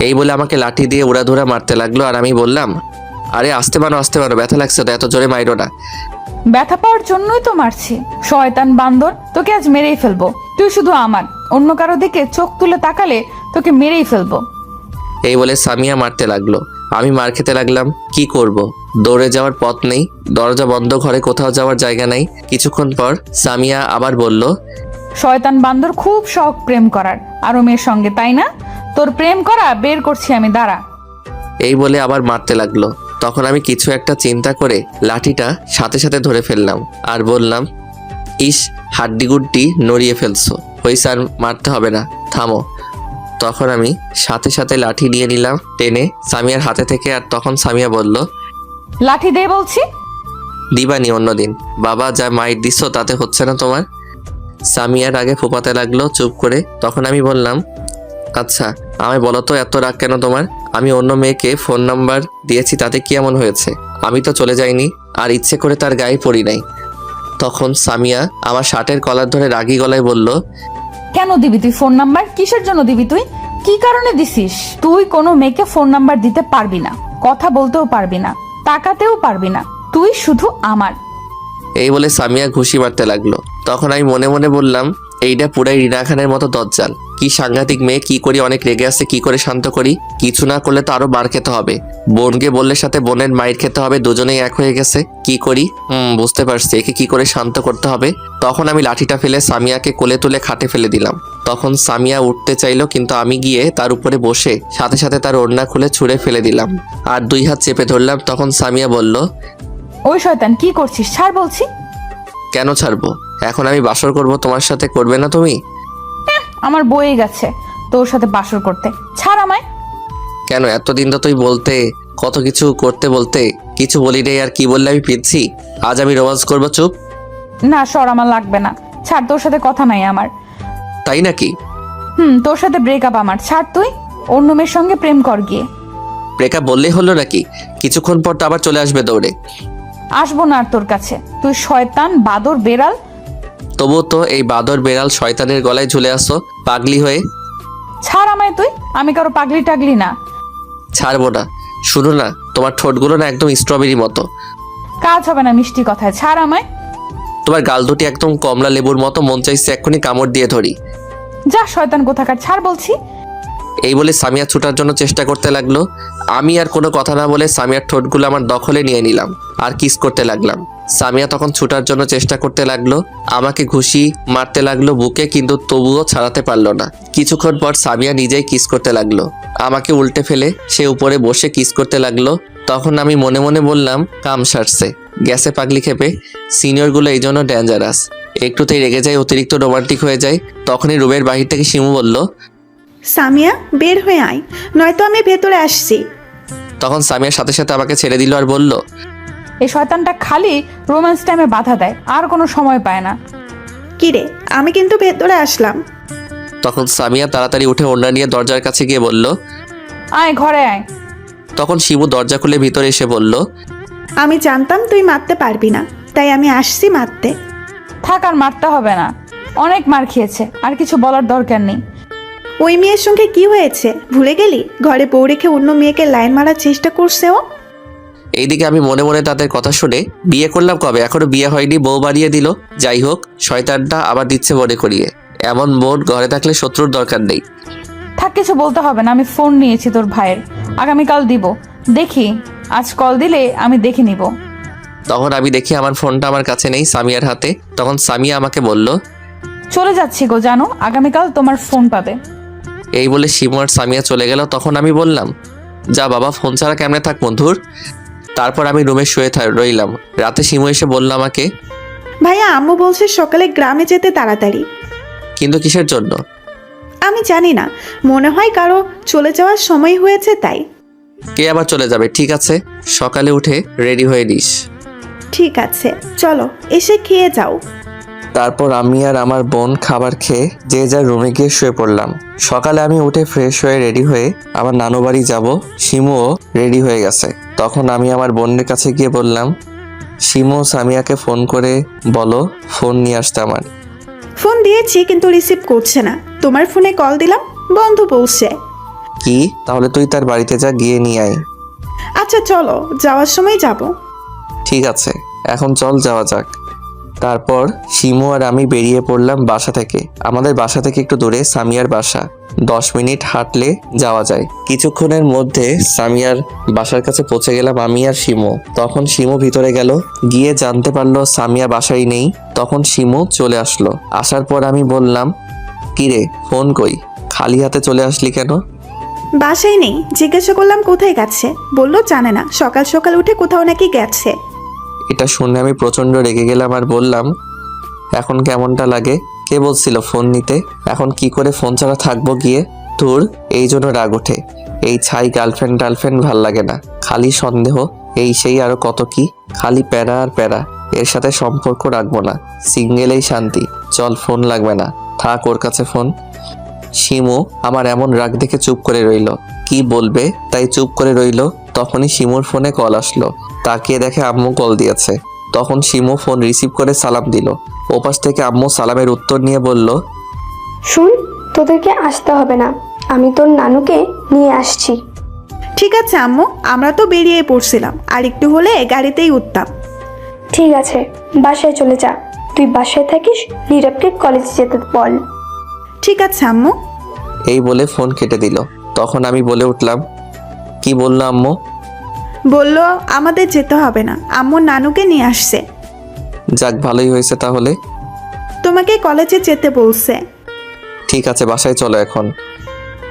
এই বলে আমাকে লাঠি দিয়ে উড়াধুরা মারতে লাগলো, আর আমি বললাম, আরে আস্তে মারো, ব্যথা লাগছে তো, এত জোরে মাইরো না।
ব্যথা পাওয়ার জন্যই তো মারছি। শয়তান বান্দর, তোকে আজ মেরেই ফেলবো। তুই শুধু আমার, অন্য কারো দিকে চোখ তুলে তাকালে তোকে মেরেই ফেলবো।
এই বলে সামিয়া মারতে লাগলো। আমি মার খেতে লাগলাম। কি করব? দৌড়ে যাওয়ার পথ নেই, দরজা বন্ধ, ঘরে কোথাও যাওয়ার জায়গা নাই। কিছুক্ষণ পর সামিয়া আবার বলল,
শয়তান বান্দর, খুব শখ প্রেম করার আরো মেয়ের সঙ্গে, তাই না? তোর প্রেম করা বের করছি আমি, দাঁড়া।
এই বলে আবার মারতে লাগলো। তখন আমি কিছু একটা চিন্তা করে লাঠিটা সাথে সাথে ধরে ফেললাম আর বললাম, ইস, হাড্ডিগুড্ডি নড়িয়ে ফেলছো, হইছে, আর মারতে হবে না, থামো। তখন আমি সাথে সাথে লাঠি নিয়ে নিলাম টেনে সামিয়ার হাতে থেকে। আর তখন সামিয়া বলল,
লাঠি দে বলছি।
দিবানি অন্যদিন, বাবা যা মাইর দিচ্ছ তাতে হচ্ছে না তোমার? সামিয়ার আগে ফোপাতে লাগলো চুপ করে। তখন আমি বললাম, আচ্ছা আমায় বলো তো, এত রাগ কেন তোমার? আমি অন্য মেয়েকে ফোন নাম্বার দিয়েছি, তাতে কি এমন হয়েছে? আমি তো চলে যাইনি, আর ইচ্ছে করে তার গায়ে পড়ি নাই। তখন সামিয়া আমার শার্টের কলার ধরে রাগী গলায় বলল,
কেন দিবি তুই ফোন নাম্বার? কিসের জন্য দিবি তুই? কি কারণে দিছিস? তুই কোনো মেয়েকে ফোন নাম্বার দিতে পারবি না, কথা বলতেও পারবি না, তাকাতেও পারবি না। তুই শুধু আমার।
এই বলে সামিয়া ঘুষি মারতে লাগলো। তখন আমি মনে মনে বললাম, এইটা পুরাই রিনা খানের মতো দজ্জাল। কি সাংঘাতিক মেয়ে, কি করি? অনেক রেগে আসছে, কি করে শান্ত করি? কিছু না করলে তো আরো মার খেতে হবে। বোনকে বললে সাথে বোনের মাইর খেতে হবে, দুজনেই এক হয়ে গেছে। কি করি? বুঝতে পারছি, একে কি করে শান্ত করতে হবে। তখন আমি লাঠিটা ফেলে সামিয়াকে কোলে তুলে খাটে ফেলে দিলাম। তখন সামিয়া উঠতে চাইলো, কিন্তু আমি গিয়ে তার উপরে বসে সাথে সাথে তার ওড়না খুলে ছুঁড়ে ফেলে দিলাম, আর 2 হাত চেপে ধরলাম। তখন সামিয়া বলল,
ওই শয়তান, কি করছিস? ছাড় বলছি।
কেন ছাড়বো? এখন আমি বাসর করব তোমার সাথে, করবে না তুমি?
আমার বয়ে গেছে তোর সাথে বাসর করতে, ছাড় আমায়।
কেন? এতদিন তো তুই বলতে, কত কিছু করতে বলতে, কিছু বলি রে। আর কি বললে আমি পিচ্ছি? আজ আমি রোমান্স করবো, চুপ।
না সর, আমার লাগবে না, ছাড়। তোর সাথে কথা নাই আমার।
তাই নাকি?
তোর সাথে ব্রেকআপ আমার, ছাড়। তুই অন্য মেয়ের সঙ্গে প্রেম কর গিয়ে।
ব্রেকআপ বললেই হলো নাকি? কিছুক্ষণ পর তো আবার চলে আসবে দৌড়ে।
আসবো না আর তোর কাছে। তুই শয়তান বাদর বেড়াল।
তবুও তো এই বাদর বেড়াল শয়তানের গলায় ঝুলে আসো পাগলি হয়ে।
ছাড় আমায় তুই, আমি কারো পাগলি টাগলি না।
ছাড়বো না। শুনো না, তোমার ঠোঁটগুলো না একদম স্ট্রবেরি মতো।
কাজ হবে না মিষ্টি কথায়, ছাড় আমায়।
তোমার গাল দুটি একদম কমলা লেবুর মতো, মন চাইছে এক্ষুনি কামড় দিয়ে ধরি।
যা শয়তান কোথাকার, ছাড় বলছি।
এই বলে সামিয়া ছুটার জন্য চেষ্টা করতে লাগলো। আমি আর কোনো কথা না বলে সামিয়ার ঠোঁটগুলো আমার দখলে নিয়ে নিলাম আর কিস করতে লাগলাম। সামিয়া তখন ছুটার জন্য চেষ্টা করতে লাগলো, আমাকে ঘুষি মারতে লাগলো বুকে, কিন্তু তবুও ছাড়াতে পারলো না। কিছুক্ষণ পর সামিয়া নিজেই কিস করতে লাগলো, আমাকে উল্টে ফেলে সে উপরে বসে কিস করতে লাগলো। তখন আমি মনে মনে বললাম, কাম সারছে, গ্যাসে পাগলি খেপে। সিনিয়রগুলো এই জন্য ডেঞ্জারাস, একটুতেই রেগে যায়, অতিরিক্ত রোমান্টিক হয়ে যায়। তখনই রুমের বাহির থেকে শিমু বলল,
সামিয়া বের হয়ে আয়, নয়তো আমি ভেতরে আসছি।
তখন সামিয়ার সাথে সাথে আমাকে ছেড়ে দিল আর বলল,
এই শয়তানটা খালি রোম্যান্স টাইমে বাধা দেয়, আর কোনো সময় পায় না।
কিরে, আমি কিন্তু ভেতরে আসলাম।
তখন সামিয়া তাড়াতাড়ি উঠে ওড়না নিয়ে দরজার কাছে গিয়ে বলল।
আয় ঘরে আয়।
তখন শিবু দরজা খুলে ভিতরে এসে বলল,
আমি জানতাম তুই মারতে পারবি না, তাই আমি আসছি মারতে।
থাক, আর মারতে হবে না, অনেক মার খেয়েছে, আর কিছু বলার দরকার নেই।
ওই মেয়ের সঙ্গে কি হয়েছে ভুলে গেলি? ঘরে বউ রেখে অন্য মেয়েকে লাইন মারার চেষ্টা করছে ও।
এইদিকে আমি মনে মনে তাদের কথা শুনে, বিয়ে করলাম কবে, এখনো বিয়ে হয়নি, বউ বাড়িয়ে দিল। যাই হোক, শয়তানটা আবার দিচ্ছে মনে করিয়ে। এমন বোন ঘরে থাকলে শত্রুর দরকার নেই।
থাক, কিছু বলতে হবে না, আমি ফোন নিয়েছি তোর ভাইয়ের, আগামীকাল দিব। দেখি, আজ কল দিলে আমি দেখে নিব।
তখন আমি দেখি আমার ফোনটা আমার কাছে নেই, সামিয়ার হাতে। তখন সামিয়া আমাকে বলল,
চলে যাচ্ছি গো, জানো আগামীকাল তোমার ফোন পাবে।
এই বলে শিমু আর সামিয়া চলে গেল। তখন আমি বললাম, যা বাবা, ফোন ছাড়া কেমনে থাক বন্ধুর। তারপর আমি রুমে শুয়ে রইলাম। রাতে শিমু এসে বলল আমাকে,
ভাইয়া আম্মু বলছে সকালে গ্রামে যেতে তাড়াতাড়ি।
কিন্তু কিসের জন্য?
আমি জানি না, মনে হয় কারো চলে যাওয়ার সময় হয়েছে তাই।
কে আবার চলে যাবে? ঠিক আছে, সকালে উঠে রেডি হয়ে নিস।
ঠিক আছে, চলো এসে খেয়ে যাও।
তারপর আমি আর আমার বোন খাবার খেয়ে যে যার রুমে গিয়ে শুয়ে পড়লাম। সকালে আমি উঠে ফ্রেশ হয়ে রেডি হয়ে আমার নানু বাড়ি যাব। শিমুও রেডি হয়ে গেছে। তখন আমি আমার বোনের কাছে গিয়ে বললাম, শিমু সামিয়াকে ফোন করে বলো ফোন নিয়ে আসতে আমার।
ফোন দিয়েছি কিন্তু রিসিভ করছে না। তোমার ফোনে কল দিলাম, বন্ধ বলছে।
কি? তাহলে তুই তার বাড়িতে যা, গিয়ে নিয়ে আয়।
আচ্ছা চলো, যাওয়ার সময় যাব।
ঠিক আছে, এখন চল যাওয়া যাক। তারপর শিমু আর আমি বেরিয়ে পড়লাম বাসা থেকে। আমাদের বাসা থেকে একটু দূরে সামিয়ার বাসা, 10 মিনিট হাঁটলে যাওয়া যায়। কিছুক্ষণের মধ্যে সামিয়ার বাসার কাছে পৌঁছে গেলাম আমি আর শিমু। তখন শিমু ভিতরে গেল, গিয়ে জানতে পারলো সামিয়া বাসায় নেই। তখন শিমু চলে আসলো। আসার পর আমি বললাম, কিরে ফোন কই, খালি হাতে চলে আসলি কেন?
বাসায় নেই, জিজ্ঞাসা করলাম কোথায় গেছে, বললো জানে না, সকাল সকাল উঠে কোথাও নাকি গেছে।
এটা শুনে আমি প্রচণ্ড রেগে গেলাম আর বললাম, এখন কেমনটা লাগে? কে বলছিল ফোন নিতে? এখন কি করে ফোন ছাড়া থাকবো গিয়ে? তোর এই জন্য রাগ ওঠে। এই ছাই গার্লফ্রেন্ড ভাল লাগে না, খালি সন্দেহ, এই সেই আরো কত কি, খালি প্যারা আর প্যারা। এর সাথে সম্পর্ক রাখবো না, সিঙ্গেলেই শান্তি। চল, ফোন লাগবে না, থাক ওর কাছে ফোন। শিমু আমার এমন রাগ দেখে চুপ করে রইল। কি বলবে তাই চুপ করে রইল। তখনই শিমুর ফোনে কল আসলো। তাকিয়ে দেখে আম্মু কল দিয়েছে। তখন শিমু ফোন রিসিভ করে সালাম দিল। ওপাশ থেকে আম্মু সালামের উত্তর নিয়ে বলল,
শুন, তোদেরকে আসতে হবে না, আমি তোর নানুকে নিয়ে আসছি।
ঠিক আছে আম্মু, আমরা তো বেরিয়ে পড়ছিলাম, আর একটু হলে গাড়িতেই উঠতাম।
ঠিক আছে, বাসায় চলে যা। তুই বাসায় থাকিস, নীরবকে কলেজে যেতে বল।
ঠিক আছে আম্মু।
এই বলে ফোন কেটে দিল। তখন আমি বলে উঠলাম, কি বললো আম্মু?
বললো আমাদের যেতে হবে না, আম্মু নানুকে নিয়ে আসছে।
যাক, ভালোই হয়েছে তাহলে।
তোমাকে কলেজে যেতে বলছে।
ঠিক আছে, বাসায় চলো এখন।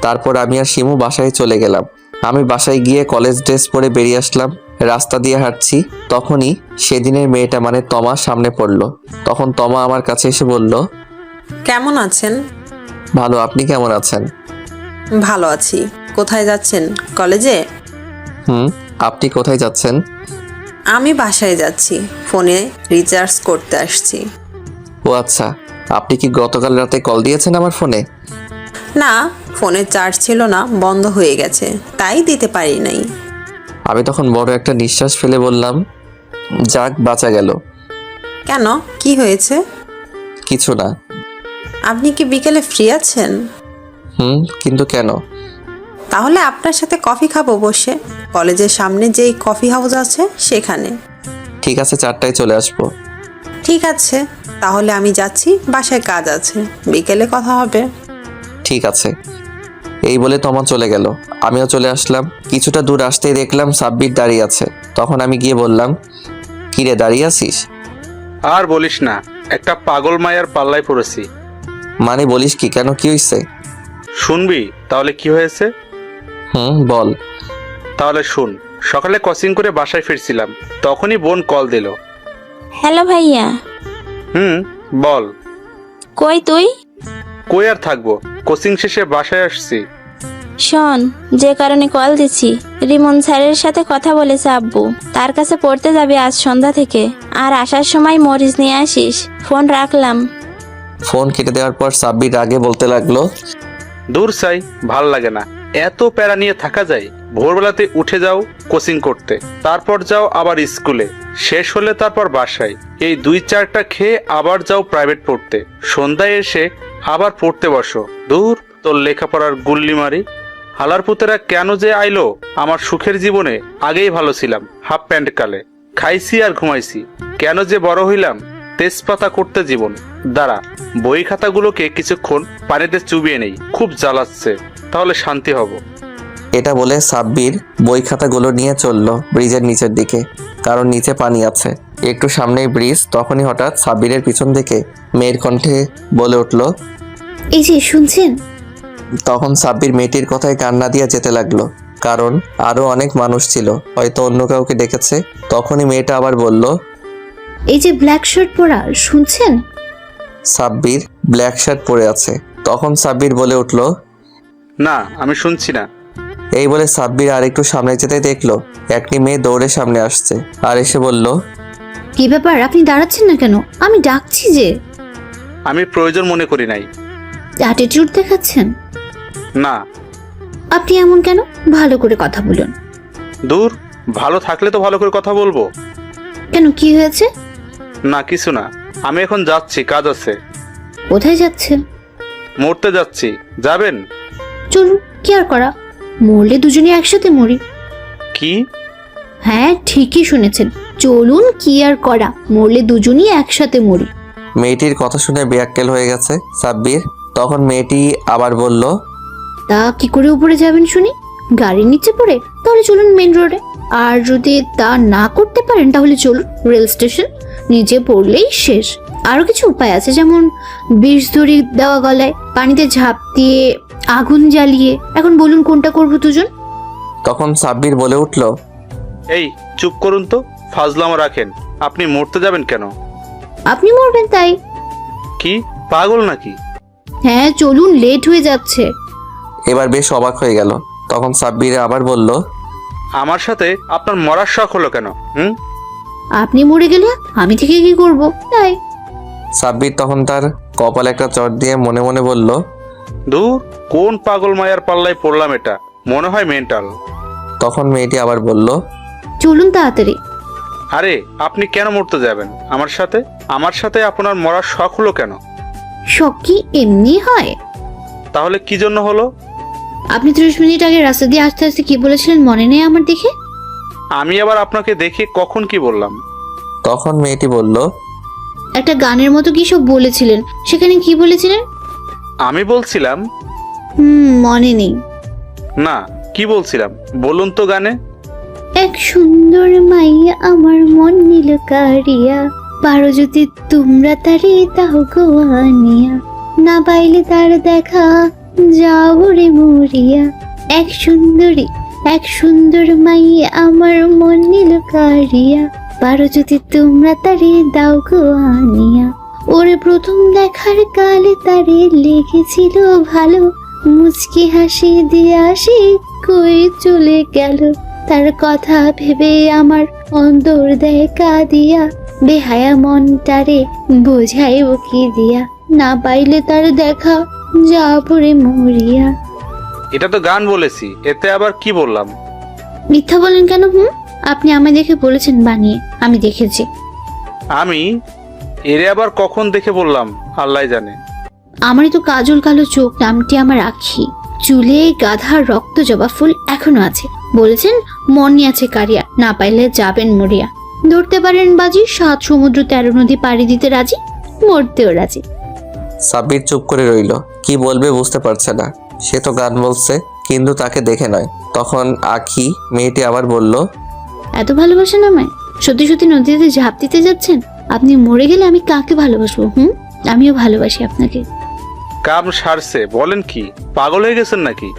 তারপর আমি আর শিমু বাসায় চলে গেলাম। আমি বাসায় গিয়ে কলেজ ড্রেস পরে বেরিয়ে আসলাম। রাস্তা দিয়ে হাঁটছি, তখনই সেদিনের মেয়েটা মানে তমা সামনে পড়লো। তখন তমা আমার কাছে এসে বলল,
কেমন আছেন?
ভালো, আপনি কেমন আছেন?
ভালো আছি। কোথায় যাচ্ছেন? কলেজে?
আপনি কোথায় যাচ্ছেন?
আমি বাসায় যাচ্ছি, ফোনে রিচার্জ করতে আসছি।
ও আচ্ছা, আপনি কি গতকাল রাতে কল দিয়েছেন আমার ফোনে?
না, ফোনে চার্জ ছিল না, বন্ধ হয়ে গেছে, তাই দিতে পারি নাই।
আমি তখন বড় একটা নিঃশ্বাস ফেলে বললাম, যাক, বাঁচা গেল।
কেন, কি হয়েছে?
কিছু না।
আপনি কি বিকেলে ফ্রি আছেন?
কিন্তু কেন?
তাহলে আপনার সাথে কফি খাবো বসে, কলেজের সামনে যেই কফি হাউস আছে সেখানে।
ঠিক আছে, 4টায় চলে আসবো।
ঠিক আছে, তাহলে আমি যাচ্ছি, বাসায় কাজ আছে, বিকেলে কথা হবে।
ঠিক আছে। এই বলে তমা চলে গেল। আমিও চলে আসলাম। কিছুটা দূর আসতেই দেখলাম সাব্বির দাঁড়িয়ে আছে। তখন আমি গিয়ে বললাম, কিরে দাঁড়িয়ে আছিস?
আর বলিস না, একটা পাগল মায়ার পাল্লায় পড়েছি।
মানে বলিস কি, কেন, কি হয়েছে?
শুনবি তাহলে কি হয়েছে?
বল।
তাহলে শুন। সকালে কোচিং করে বাসায় ফিরছিলাম, তখনই বোন কল দিল।
হ্যালো ভাইয়া।
বল।
কই তুই?
কই আর থাকবো, কোচিং শেষে বাসায় আসছি।
শোন, যে কারণে কল দিছি, রিমন স্যারের সাথে কথা বলেছে আব্বু। তার কাছে পড়তে যাবি আজ সন্ধ্যা থেকে, আর আসার সময় মরিচ নিয়ে আসিস। ফোন রাখলাম।
ফোন কেটে দেওয়ার পর সাব্বির রাগে বলতে লাগলো,
দূর চাই, ভাল লাগে না, এত প্যারা নিয়ে থাকা যায়? ভোরবেলাতে উঠে যাও কোচিং করতে, তারপর যাও আবার স্কুলে, শেষ হলে তারপর বাসায়, এই 2-4টা খেয়ে আবার যাও প্রাইভেট পড়তে, সন্ধ্যায় এসে আবার পড়তে বসো। দূর, তোর লেখাপড়ার গুল্লি মারি। হালার পুতেরা কেন যে আইলো আমার সুখের জীবনে? আগেই ভালো ছিলাম, হাফ প্যান্ট কালে খাইছি আর ঘুমাইছি। কেন যে বড় হইলাম? তেজপাতা করতে জীবন। দাঁড়া, বই খাতাগুলোকে কিছুক্ষণ পানিতে চুবিয়ে নেই, খুব জ্বালাচ্ছে, তাহলে শান্তি হব।
এটা বলে সাব্বির বই খাতাগুলো নিয়ে চলল ব্রিজের নিচের দিকে, কারণ নিচে পানি আছে। একটু সামনেই ব্রিজ। তখনই হঠাৎ সাব্বিরের পিছন থেকে মেয়ের কণ্ঠে বলে উঠল,
এই যে শুনছেন?
তখন সাব্বির মেয়েটির কথায় কান্না দিয়ে যেতে লাগলো, কারণ আরো অনেক মানুষ ছিল, হয়তো অন্য কাউকে ডেকেছে। তখনই মেয়েটা আবার বলল,
এই যে ব্ল্যাক শার্ট পরা, শুনছেন?
সাব্বির ব্ল্যাক শার্ট পরে আছে। তখন সাব্বির বলে উঠল,
না, আমি শুনছি না।
এই বলে সাব্বির আর একটু সামনে যেতে দেখলো একটি মেয়ে দৌড়ে সামনে আসছে, আর এসে বলল,
কি ব্যাপার, আপনি দাঁড়াচ্ছেন না কেন? আমি ডাকছি যে।
আমি প্রয়োজন মনে করি নাই।
অ্যাটিটিউড দেখাচ্ছেন?
না।
আপনি এমন কেন? ভালো করে কথা বলুন।
দূর, ভালো থাকলে তো ভালো করে কথা বলবো।
কেন, কি হয়েছে?
না, কিছু না, আমি এখন যাচ্ছি, কাজ আছে।
কোথায় যাচ্ছেন?
মরতে যাচ্ছি, যাবেন?
চলুন, কি আর করা, মরলে দুজনে একসাথে মরি।
কি?
হ্যাঁ, ঠিকই শুনেছেন, চলুন, কি আর করা, মরলে দুজনই একসাথে মরি।
মেয়েটির কথা শুনে বেয়াক্কেল হয়ে গেছে সাব্বির। তখন মেয়েটি আবার বলল,
তা কি করে উপরে যাবেন শুনি? গাড়ির নিচে পড়ে? তাহলে চলুন মেন রোডে। আর যদি তা না করতে পারেন তাহলে চলুন রেল স্টেশন, নিচে পড়লেই শেষ। আরো কিছু উপায় আছে, যেমন বিষ ধরি দেওয়া গলায়, পানিতে ঝাঁপ দিয়ে, আগুন জ্বালিয়ে। এখন বলুন কোনটা করবো দুজন?
তখন সাব্বির বলে উঠল,
এই চুপ করুন তো, ফাজলামো রাখেন। আপনি মরতে যাবেন কেন?
আপনি মরবেন তাই।
কি পাগল নাকি?
হ্যাঁ চলুন, লেট হয়ে যাচ্ছে।
এবার বেশ অবাক হয়ে গেল। তখন সাব্বির আবার বলল,
আমার সাথে আপনার মরার শখ হলো কেন?
আপনি মরে গেলে আমি থেকে কি করব তাই।
সাব্বির তখন তার কপালে একটা চট দিয়ে মনে মনে বলল,
দূর, কোন পাগল মায়ার পাল্লায় পড়লাম, এটা মনে হয় মেন্টাল।
তখন মেয়েটি আবার বলল,
চলুন তাড়াতাড়ি।
আরে আপনি কেন মরতে যাবেন আমার সাথে? আমার সাথে আপনার মরার শখ হলো কেন?
শখ কি এমনি হয়?
তাহলে কি জন্য হলো?
আপনি 30 মিনিট আগে রাস্তা দিয়ে আসতে আসতে কি বলেছিলেন মনে নেই আমার দেখে?
আমি আবার আপনাকে দেখে কখন কি বললাম?
তখন মেয়েটি বলল,
একটা গানের মতো কি সব বলেছিলেন, সেখানে কি বলেছিলেন?
আমি বলছিলাম।
মনে নেই।
না, কি বলছিলাম বলুন তো গানে।
এক সুন্দর মাইয়া আমার মন নিল কারিয়া, পারো যদি তোমরা তারে দাও গো আনিয়া, না পাইলে তার দেখা যাও রে মরিয়া। এক সুন্দর মাইয়া আমার মন নিল কারিয়া, পারো যদি তোমরা তারে দাও গো আনিয়া। ওরে প্রথম দেখার কালে তারে লেগেছিল ভালো, মুচকি হাসি দিয়ে আসি কই চলে গেল। তার কথা ভেবে আমার অন্তর দেয় কাঁদিয়া, বেহায়া মনটারে বোঝাইব কি দিয়া, না পাইলে তার দেখা যাবো রে মরিয়া।
এটা তো গান বলেছি, এতে আবার কি বললাম?
মিথ্যা বলেন কেন? আপনি আমায় দেখে বলেছেন বানিয়ে, আমি দেখেছি।
আমি এরে আবার কখন দেখে বললাম আল্লাহ জানে।
আমারই তো কাজল কালো চোখ, নামটি আমার আখি, চুলে গাধার রক্ত জবা ফুল এখনো আছে। বলেছেন মনে আছে কারিয়া, না পাইলে যাবেন মরিয়া। ধরতে পারেন বাজি, 7 সমুদ্র 13 নদী পাড়ি দিতে রাজি, মরতেও রাজি।
সাব্বির চুপ করে রইল, কি বলবে বুঝতে পারছে না। সে তো গান বলছে, কিন্তু তাকে দেখে নয়। তখন আখি মেয়েটি আবার বলল,
এত ভালোবাসেন আমায়? সত্যি সত্যি নদীতে ঝাঁপ দিতে যাচ্ছেন? আপনি মরে গেলে আমি কাকে ভালোবাসবো? আমিও ভালোবাসি আপনাকে।
কাম সারছে, বলেন কি পাগল হয়ে গেছেন নাকি?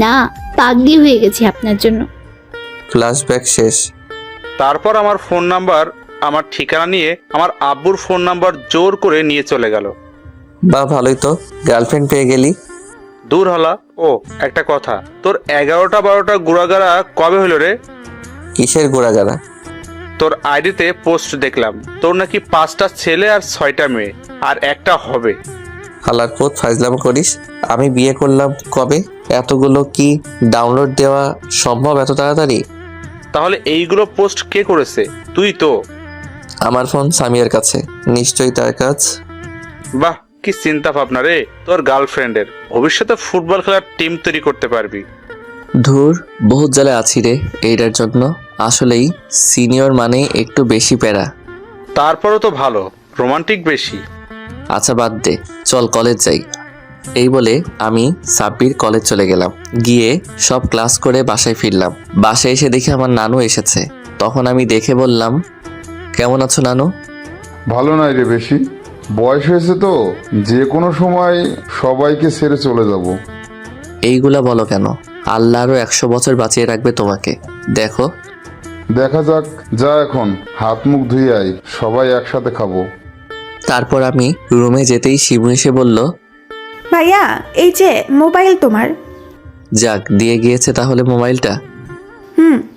না, পাগলি হয়ে গেছি আপনার জন্য।
ফ্ল্যাশব্যাক শেষ।
তারপর আমার ফোন নাম্বার, আমার ঠিকানা নিয়ে আমার আব্বুর ফোন নাম্বার জোর করে নিয়ে চলে গেল।
বা ভালোই তো, গার্লফ্রেন্ড পেয়ে গেলি।
দূর হলা। ও একটা কথা, তোর 11টা 12টা গুড়াগাড়া কবে হলো রে?
কিসের গোড়াগাড়া?
তোর আইডিতে পোস্ট দেখলাম, তোর নাকি 5টা ছেলে আর 6টা মেয়ে, আর একটা হবে।
হালার পোত ফাজলাম করিস। আমি বিয়ে করলাম কবে? এতগুলো কি ডাউনলোড দেওয়া সম্ভব এত তাড়াতাড়ি?
তাহলে এইগুলো পোস্ট কে করেছে? তুই তো।
আমার ফোন সামিয়ার কাছে, নিশ্চয়ই তার কাজ।
বাহ, কি চিন্তা ভাবনা রে তোর গার্লফ্রেন্ডের। ভবিষ্যতে ফুটবল খেলার টিম তৈরি করতে পারবি।
ধুর, বহুত জ্বালে আছি রে এইটার জন্য। আসলেই সিনিয়র মানে একটু বেশি প্যারা।
তারপরও তো ভালো, রোমান্টিক বেশি।
আচ্ছা বাদ দে, চল কলেজ যাই। এই বলে আমি সাব্বির কলেজ চলে গেলাম। গিয়ে সব ক্লাস করে বাসায় ফিরলাম। বাসায় এসে দেখি আমার নানু এসেছে। তখন আমি দেখে বললাম, কেমন আছো নানু?
ভালো নাই রে, বেশি বয়স হয়েছে তো, যে কোনো সময় সবাইকে ছেড়ে চলে যাব।
এইগুলা বলো কেন? আল্লাহ আরো 100 বছর বাঁচিয়ে রাখবে তোমাকে। দেখো।
দেখা যাক, যা এখন হাত মুখ ধুয়ে আয়, সবাই একসাথে খাবো।
তারপর আমি রুমে যেতেই শিবু এসে বলল,
ভাইয়া এই যে মোবাইল তোমার।
যাক, দিয়ে গিয়েছে তাহলে মোবাইলটা।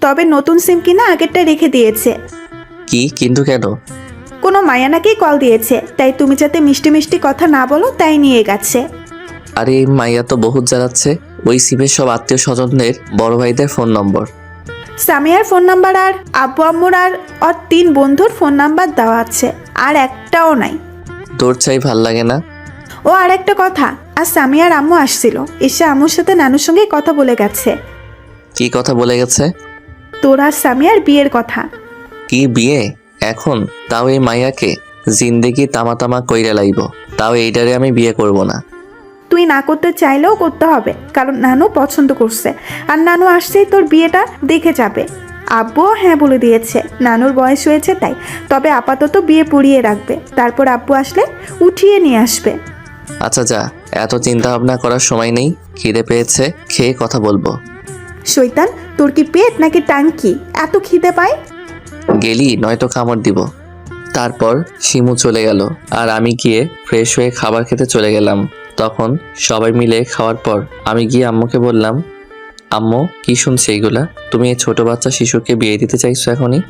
তবে নতুন সিম কিনা আগেরটা রেখে দিয়েছে।
কি কিন্তু কেন?
কোনো মায়া নাকি কল দিয়েছে, তাই তুমি যাতে মিষ্টি মিষ্টি কথা না বলো তাই নিয়ে গেছে।
আরে এই মাইয়া তো বহুত জ্বালাচ্ছে। ওই সিমের সব আত্মীয় স্বজনদের, বড় ভাইদের ফোন নম্বর,
সামিয়ার ফোন নাম্বার আর আব্বু আম্মুর আর ওর 3 বন্ধুর ফোন নাম্বার দেওয়া আছে, আর একটাও নাই।
তোর চাই ভাল লাগে না?
ও আর একটা কথা, আর সামিয়ার আম্মু আসছিল, এসে আম্মুর সাথে নানুর সঙ্গে কথা বলে গেছে।
কি কথা বলে গেছে?
তোর আর সামিয়ার বিয়ের কথা।
কি বিয়ে এখন? তাও এই মাইয়াকে জিন্দেগি তামা তামা কইরা লাইব। তাও এইটারে আমি বিয়ে করব না।
তুই না করতে চাইলেও করতে হবে, কারণ নানু পছন্দ করছে, আর নানু আসছেই তোর বিয়েটা দেখে যাবে। আব্বুও হ্যাঁ বলে দিয়েছে, নানুর বয়স হয়েছে তাই। তবে আপাতত বিয়ে পুড়িয়ে রাখবে, তারপর আব্বু আসলে উঠিয়ে নিয়ে আসবে।
আচ্ছা যা, এত চিন্তা ভাবনা করার সময় নেই। খিদে পেয়েছে, খেয়ে কথা বলবো।
শৈতান, তোর কি পেট নাকি টাঙ্কি এত খিদে পায়?
গেলি নয়তো কামড় দিব। তারপর শিমু চলে গেল, আর আমি গিয়ে ফ্রেশ হয়ে খাবার খেতে চলে গেলাম। তখন সবাই মিলে খাওয়ার পর আমি গিয়ে আম্মুকে বললাম, আম্মু কি শুনছি এইগুলা? তুমি এই ছোট বাচ্চা শিশুকে বিয়ে দিতে চাইছো এখনই?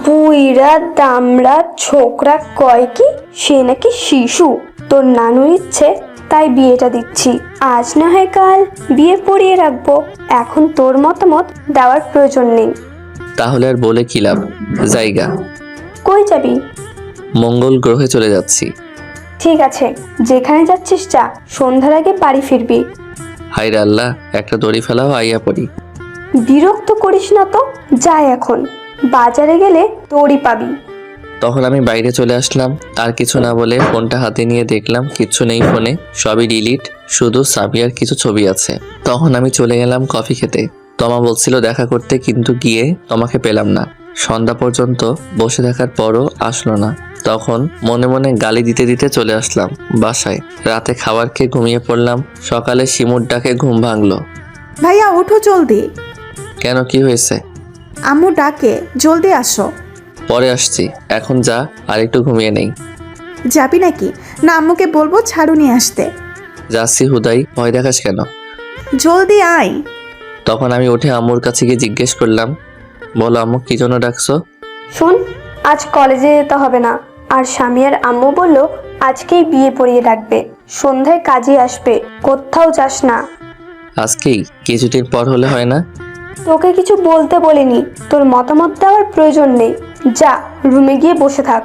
বুইরা দামড়া ছোকরা কয় কি সে নাকি শিশু? তোর নানুর ইচ্ছে তাই বিয়েটা দিচ্ছি, আজ না হয় কাল বিয়ে পড়িয়ে রাখবো। এখন তোর মতামত দেওয়ার প্রয়োজন নেই।
তাহলে আর বলে কি লাভ? জায়গা।
কই যাবি?
মঙ্গল গ্রহে চলে যাচ্ছি।
ঠিক আছে, যেখানে যাচ্ছিস যা, সন্ধ্যার আগে বাড়ি ফিরবি।
হায়রে আল্লাহ, একটা দড়ি ফেলাও, আইয়া পড়ি।
বিরক্ত করিস না তো, যাই এখন। বাজারে গেলে তোরই পাবি।
তখন আমি বাইরে চলে আসলাম। আর কিছু না বলে ফোনটা হাতে নিয়ে দেখলাম কিচ্ছু নেই ফোনে, সবই ডিলিট, শুধু সাবিয়ার কিছু ছবি আছে। তখন আমি চলে গেলাম কফি খেতে। তমা বলছিল দেখা করতে, কিন্তু গিয়ে তোমাকে পেলাম না। সন্ধ্যা পর্যন্ত বসে থাকার পরও আসলো না। তখন মনে মনে গালি দিতে দিতে চলে আসলাম বাসায়। রাতে খাবার খেয়ে ঘুমিয়ে পড়লাম। সকালে শিমুর ডাকে ঘুম ভাঙলো।
ভাইয়া ওঠো জলদি।
কেন, কি হয়েছে?
আম্মু ডাকে, জলদি আসো।
পরে আসছি, এখন যা, আর একটু ঘুমিয়ে নেই।
যাবি নাকি? না আম্মুকে বলবো ঝাড়ু নিয়ে আসতে।
যাচ্ছি হুদাই, ভয় দেখাস কেন?
জলদি আয়।
তখন আমি উঠে আম্মুর কাছে গিয়ে জিজ্ঞেস করলাম, বলো আম্মু কি জন্য ডাকছো?
শোন, আজ কলেজে যেতে হবে না। আর স্বামীর আম্মু বলল আজকেই বিয়ে পড়িয়ে রাখবে, সন্ধ্যায় কাজে আসবে, কোথাও যাস না।
আজকেই? কিছুদিন পর হলে হয় না?
তোকে কিছু বলতে বলিনি, তোর মতামত দেওয়ার প্রয়োজন নেই। যা, রুমে গিয়ে বসে থাক।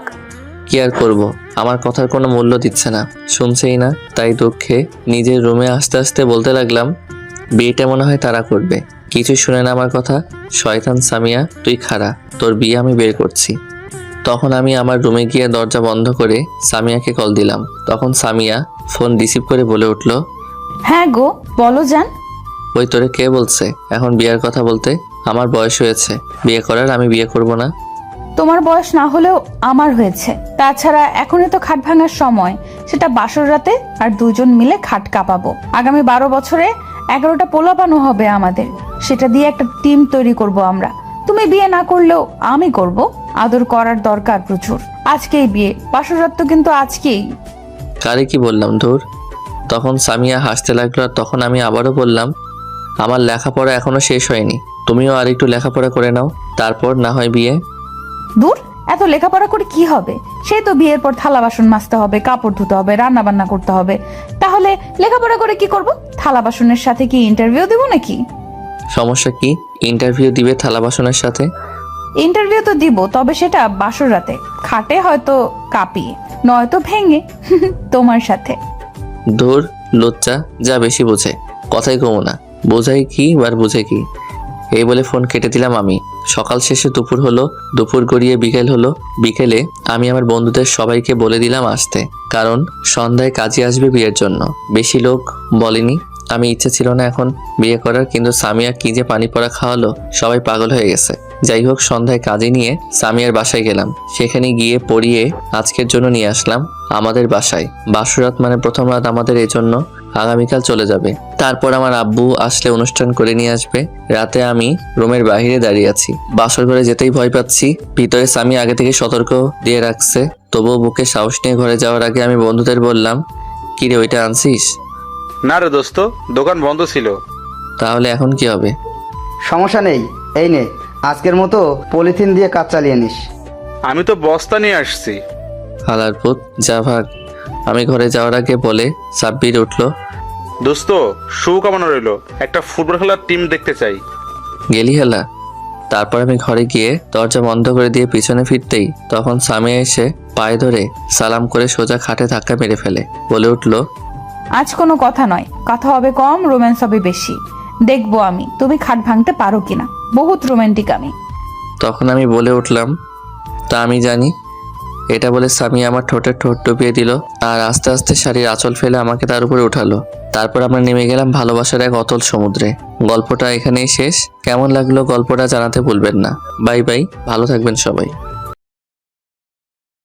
কি আর করব, আমার কথার কোনো মূল্য দিচ্ছে না, শুনছেই না। তাই দুঃখে নিজের রুমে আসতে আসতে বলতে লাগলাম, বিয়েটা মনে হয় তারা করবে। কিছু শুনে না আমার কথা। শয়তান সামিয়া, তুই খাড়া, তোর বিয়ে আমি বের করছি। তখন আমি আমার রুমে গিয়ে দরজা বন্ধ করে সামিয়াকে কল দিলাম। তখন সামিয়া ফোন রিসিভ করে বলে উঠল,
হ্যাঁ গো, বলো জান।
ওই তোরে কে বলছে এখন বিয়ের কথা বলতে? আমার বয়স হয়েছে বিয়ে করার, আমি বিয়ে করব না।
তোমার বয়স না হলেও আমার হয়েছে। তাছাড়া এখনই তো খাট ভাঙার সময়, সেটা বাসর রাতে, আর দুজন মিলে খাট কাঁপাবো। আগামী 12 বছরে 11টা পোলাপানো হবে আমাদের, সেটা দিয়ে একটা টিম তৈরি করব আমরা। তুমি বিয়ে না করলেও আমি করব, আদর করার দরকার প্রচুর। আজকেই বিয়ে, বাসর রাত তো কিন্তু আজকেই।
কারে কি বললাম ধুর। তখন সামিয়া হাসতে লাগলো, আর তখন আমি আবারও বললাম, আমার লেখাপড়া এখনো শেষ হয়নি, তুমিও আর একটু লেখাপড়া করে নাও, তারপর না হয় বিয়ে।
দূর, এত লেখাপড়া করে কি হবে? সেই তো বিয়ের পর থালা বাসন মাজতে হবে, কাপড় ধুতে হবে, রান্না বান্না করতে হবে। তাহলে লেখাপড়া করে কি করব? থালা বাসনের সাথে কি ইন্টারভিউ দেব নাকি?
সমস্যা কি? ইন্টারভিউ দিবে থালা বাসনের সাথে?
ইন্টারভিউ তো দিব, তবে সেটা বাসর রাতে, খাটে হয়তো কাঁপিয়ে, নয়তো ভেঙে তোমার সাথে।
ধুর, লজ্জা যা বেশি বোঝে, কথাই কমো না। বোঝাই কি আর বুঝে কি? এই বলে ফোন কেটে দিলাম আমি। সকাল শেষে দুপুর হলো, দুপুর গড়িয়ে বিকেল হলো। বিকেলে আমি আমার বন্ধুদের সবাইকে বলে দিলাম আসতে, কারণ সন্ধ্যায় কাজে আসবে বিয়ের জন্য। বেশি লোক বলেনি, আমি ইচ্ছে ছিল না এখন বিয়ে করার, কিন্তু সামিয়া কি যে পানি পড়া খাওয়ালো, সবাই পাগল হয়ে গেছে। যাই হোক, সন্ধ্যায় কাজে নিয়ে সামিয়ার বাসায় গেলাম। সেখানে গিয়ে পড়িয়ে আজকের জন্য নিয়ে আসলাম আমাদের বাসায়। বাসরাত মানে প্রথম রাত আমাদের, এই জন্য আগামীকাল চলে যাবে। তারপর আমার আব্বু আসলে অনুষ্ঠান করে নিয়ে আসবে। রাতে আমি রুমের বাইরে দাঁড়িয়ে আছি, বাসর ঘরে যেতেই ভয় পাচ্ছি। ভিতরে সামি আগে থেকে সতর্ক দিয়ে রাখছে, তবুও বুকে সাহস নিয়ে ঘরে যাওয়ার আগে আমি বন্ধুদের বললাম, কিরে ওইটা আনছিস?
না রে দোস্ত, দোকান বন্ধ ছিল।
তাহলে এখন কি হবে?
সমস্যা নেই, এই নে, আজকের মতো পলিথিন দিয়ে কাজ চালিয়ে নিস।
আমি তো বস্তা নিয়ে আসছি।
হালার পুত, যা ভাগ। আমি ঘরে যাওয়ার আগে বলে সাব্বির উঠল,
দোস্ত, শুভকামনা রইল, একটা ফুটবল খেলার টিম দেখতে চাই।
গেলি হেলা? তারপর আমি ঘরে গিয়ে দরজা বন্ধ করে দিয়ে পিছনে ফিরতেই তখন সামিয়া এসে পায়ে ধরে সালাম করে সোজা খাটে ধাক্কা মেরে ফেলে, বলে উঠল,
আজ কোনো কথা নয়, কথা হবে কম, রোম্যান্স হবে বেশি। দেখবো আমি তুমি খাট ভাঙতে পারো কিনা। বহুত রোমান্টিক আমি।
তখন আমি বলে উঠলাম, তা আমি জানি। এটা বলে সামিয়া আমার ঠোঁটের ঠোঁট টুপিয়ে দিল, আর আস্তে আস্তে শাড়ির আঁচল ফেলে আমাকে তার উপরে উঠালো। তারপর আমরা নেমে গেলাম ভালোবাসার এক অতল সমুদ্রে। গল্পটা এখানেই শেষ। কেমন লাগলো গল্পটা জানাতে ভুলবেন না। বাই বাই, ভালো থাকবেন সবাই।